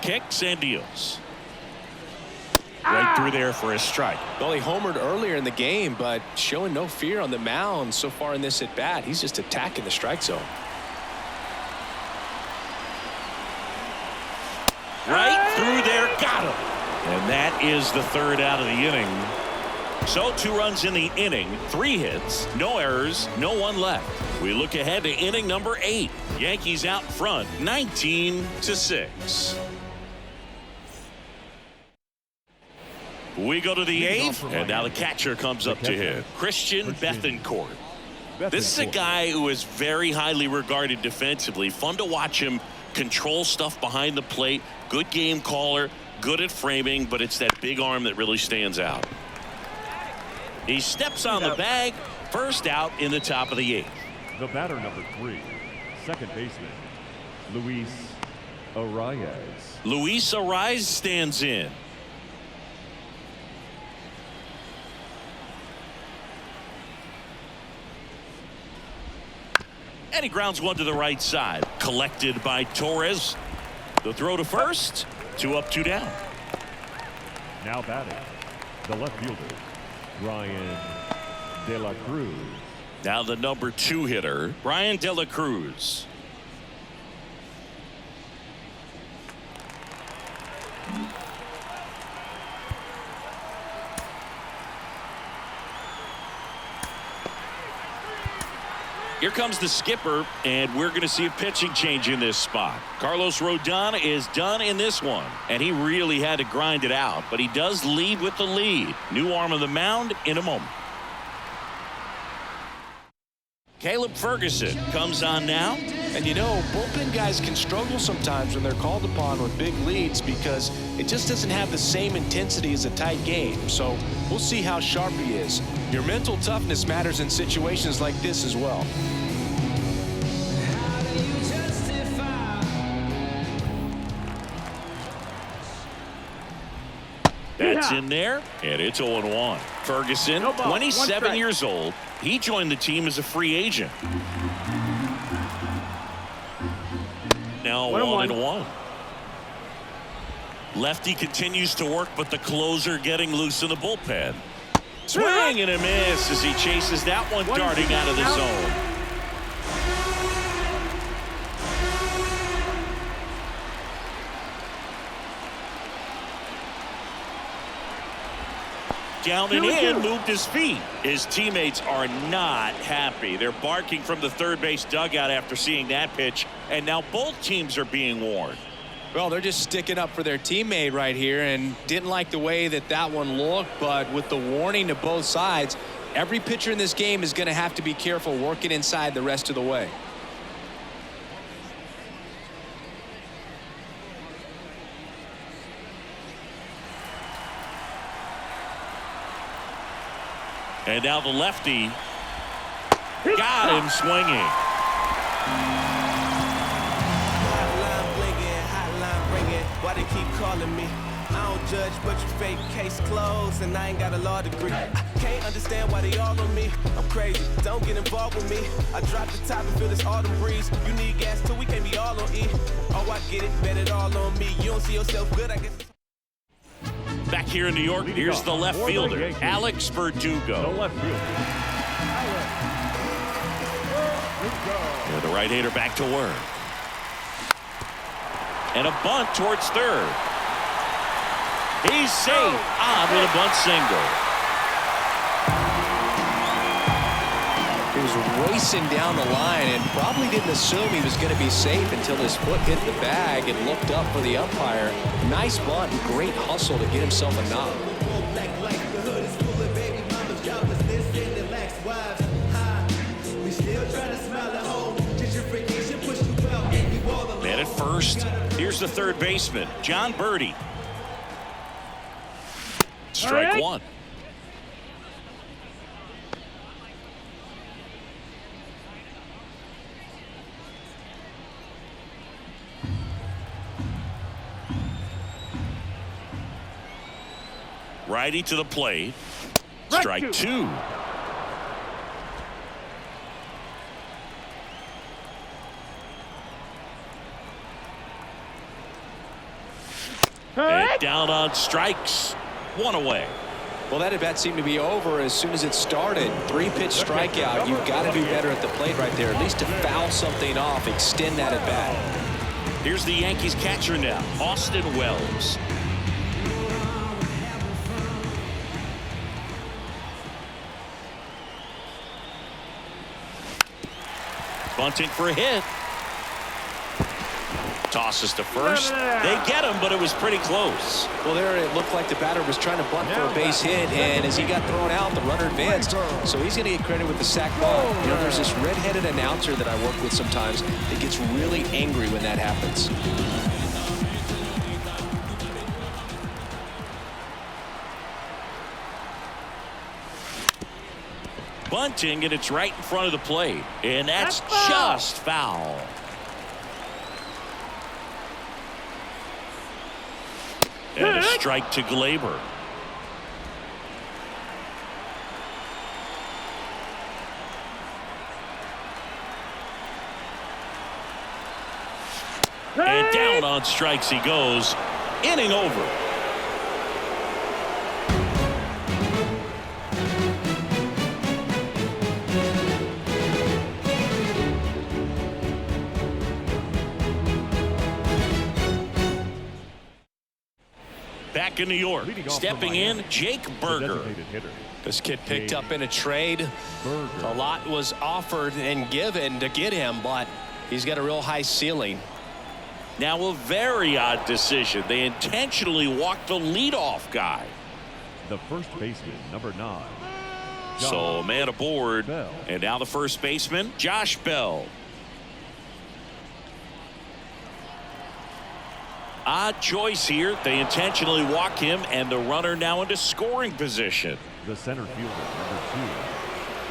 Kicks and deals. right through there for a strike. Well, he homered earlier in the game, but showing no fear on the mound so far in this at bat. He's just attacking the strike zone. Right through there, got him. And that is the third out of the inning. So 2 runs in the inning, 3 hits, no errors, no one left. We look ahead to inning number 8. Yankees out front, 19-6. We go to the 8th, and now the catcher comes up to hit. Christian Bethancourt. This is a guy who is very highly regarded defensively. Fun to watch him control stuff behind the plate. Good game caller, good at framing, but it's that big arm that really stands out. He steps on the bag, first out in the top of the 8th. The batter number 3, second baseman, Luis Arias. Luis Arias stands in. And he grounds one to the right side. Collected by Torres. The throw to first. 2 up, 2 down. Now batting, the left fielder, Ryan De La Cruz. Now the number 2 hitter, Ryan De La Cruz. Here comes the skipper, and we're going to see a pitching change in this spot. Carlos Rodon is done in this one, and he really had to grind it out, but he does lead with the lead. New arm on the mound in a moment. Caleb Ferguson comes on now. And you know, bullpen guys can struggle sometimes when they're called upon with big leads because it just doesn't have the same intensity as a tight game. So we'll see how sharp he is. Your mental toughness matters in situations like this as well. That's in there, and it's 0-1. Ferguson, 27 years old. He joined the team as a free agent. Now 1-1. Lefty continues to work, but the closer getting loose in the bullpen. Swing and a miss as he chases that one darting out of the zone. Down and in, moved his feet. His teammates are not happy. They're barking from the third base dugout after seeing that pitch, and now both teams are being warned. Well, they're just sticking up for their teammate right here and didn't like the way that one looked, but with the warning to both sides, every pitcher in this game is going to have to be careful working inside the rest of the way. And now the lefty got him swinging. Hotline blinging, hotline ringing. Why they keep calling me? I don't judge, but you fake case closed, and I ain't got a law degree. I can't understand why they all on me. I'm crazy, don't get involved with me. I drop the top and feel this autumn breeze. You need gas too, we can't be all on E. Oh, I get it, bet it all on me. You don't see yourself good, I guess. Back here in New York, here's the left fielder, Alex Verdugo. The left fielder, And the right-hander back to work. And a bunt towards third. He's safe on with a bunt single. He was racing down the line and probably didn't assume he was going to be safe until his foot hit the bag and looked up for the umpire. Nice bunt and great hustle to get himself a knock. Man at first. Here's the third baseman, John Birdie. Strike one. Righty to the plate. Strike two. And down on strikes. one away. Well, that at bat seemed to be over as soon as it started. 3-pitch strikeout. You've got to do better at the plate right there, at least to foul something off, extend that at bat. Here's the Yankees catcher now, Austin Wells. Bunting for a hit. Tosses to first. They get him, but it was pretty close. Well, there it looked like the batter was trying to bunt for a base hit, and as he got thrown out, the runner advanced. So he's going to get credit with the sac ball. You know, there's this red-headed announcer that I work with sometimes that gets really angry when that happens. Bunting, and it's right in front of the plate, and that's just foul. And a strike to Glaber. And down on strikes he goes. Inning over. Back in New York, stepping in, Jake Burger. This kid picked up in a trade. A lot was offered and given to get him, but he's got a real high ceiling. Now a very odd decision. They intentionally walked the leadoff guy. The first baseman, number 9. So a man aboard, Bell. and now the first baseman, Josh Bell. Odd choice here. They intentionally walk him, and the runner now into scoring position. The center fielder, number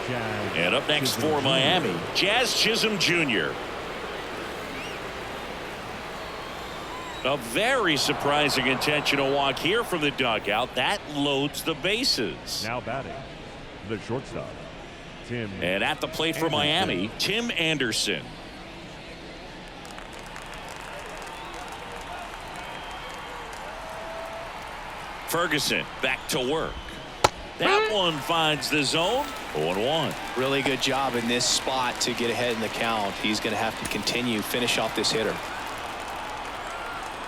2. Jazz And up next Chisholm for Jr. Miami, Jazz Chisholm Jr. A very surprising intentional walk here from the dugout. That loads the bases. Now batting, the shortstop, Tim. And at the plate for Anderson. Miami, Tim Anderson. Ferguson back to work. That one finds the zone. 0-1. Really good job in this spot to get ahead in the count. He's going to have to continue, finish off this hitter.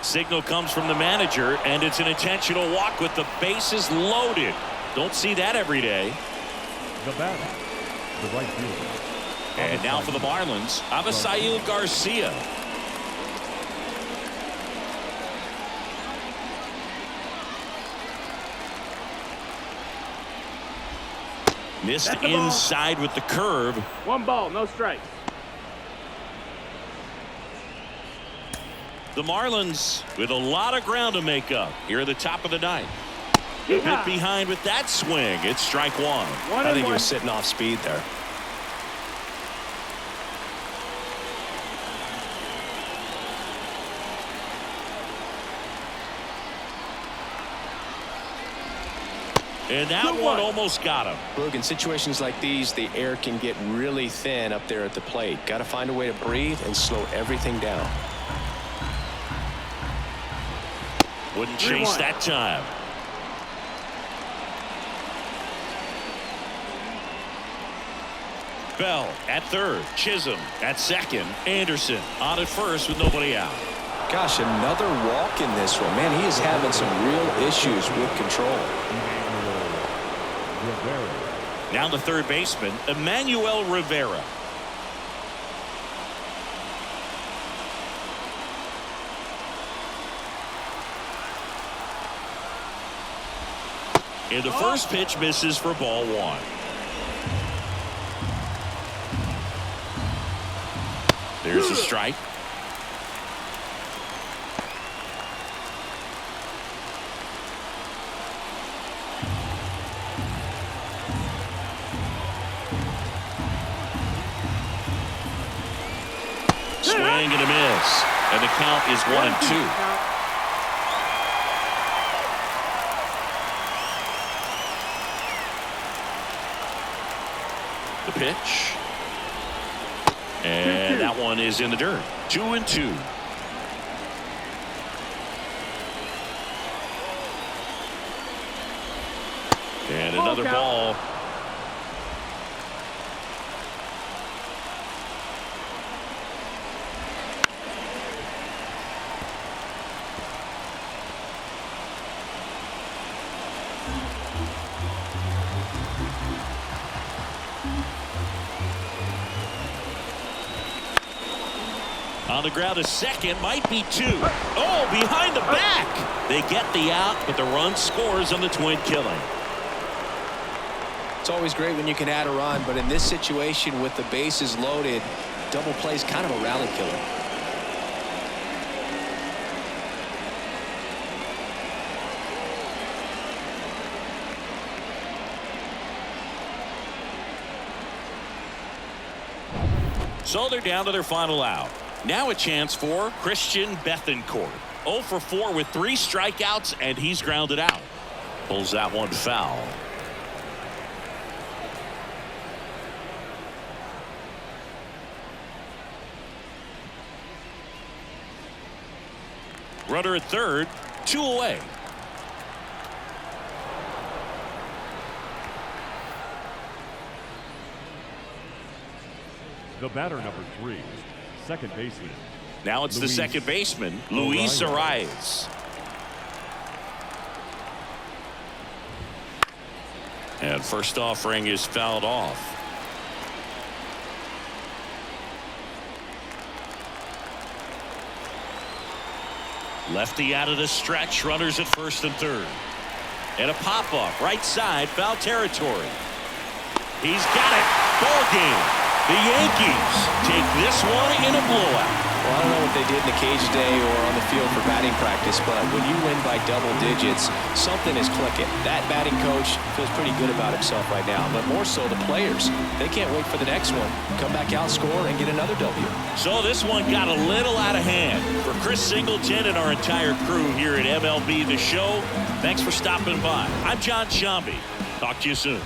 Signal comes from the manager, and it's an intentional walk with the bases loaded. Don't see that every day. The batter, the right fielder. And now for the Marlins, Avisail Garcia. Missed inside with the curve. 1 ball, no strikes. The Marlins with a lot of ground to make up here at the top of the ninth. A bit behind with that swing. It's strike 1. I think he was sitting off speed there. And that one almost got him. Boog, in situations like these, the air can get really thin up there at the plate. Got to find a way to breathe and slow everything down. Wouldn't chase that time. Bell at third. Chisholm at second. Anderson on at first with nobody out. Gosh, another walk in this one. Man, he is having some real issues with control. Now the third baseman, Emmanuel Rivera. And the first pitch misses for ball 1. There's a strike. Swing and a miss. And the count is 1-2. The pitch. And that one is in the dirt. 2-2. another ball. On the ground, a second, might be two. Oh, behind the back. They get the out, but the run scores on the twin killing. It's always great when you can add a run, but in this situation with the bases loaded, double play is kind of a rally killer. So they're down to their final out. Now a chance for Christian Bethancourt. 0 for 4 with 3 strikeouts, and he's grounded out. Pulls that one foul. Runner at third, 2 away. The batter, number 3, second baseman. Now it's the second baseman, Luis Arias. And first offering is fouled off. Lefty out of the stretch, runners at first and third. And a pop-off, right side, foul territory. He's got it, ball game. The Yankees take this one in a blowout. Well, I don't know what they did in the cage today or on the field for batting practice, but when you win by double digits, something is clicking. That batting coach feels pretty good about himself right now, but more so the players. They can't wait for the next one. Come back out, score, and get another W. So this one got a little out of hand. For Chris Singleton and our entire crew here at MLB The Show, thanks for stopping by. I'm John Shambi. Talk to you soon.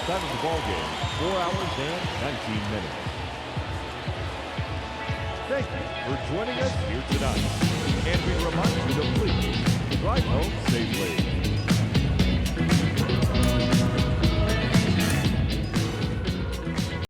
Time of the ball game, 4 hours and 19 minutes. Thank you for joining us here tonight. And we remind you to please drive home safely.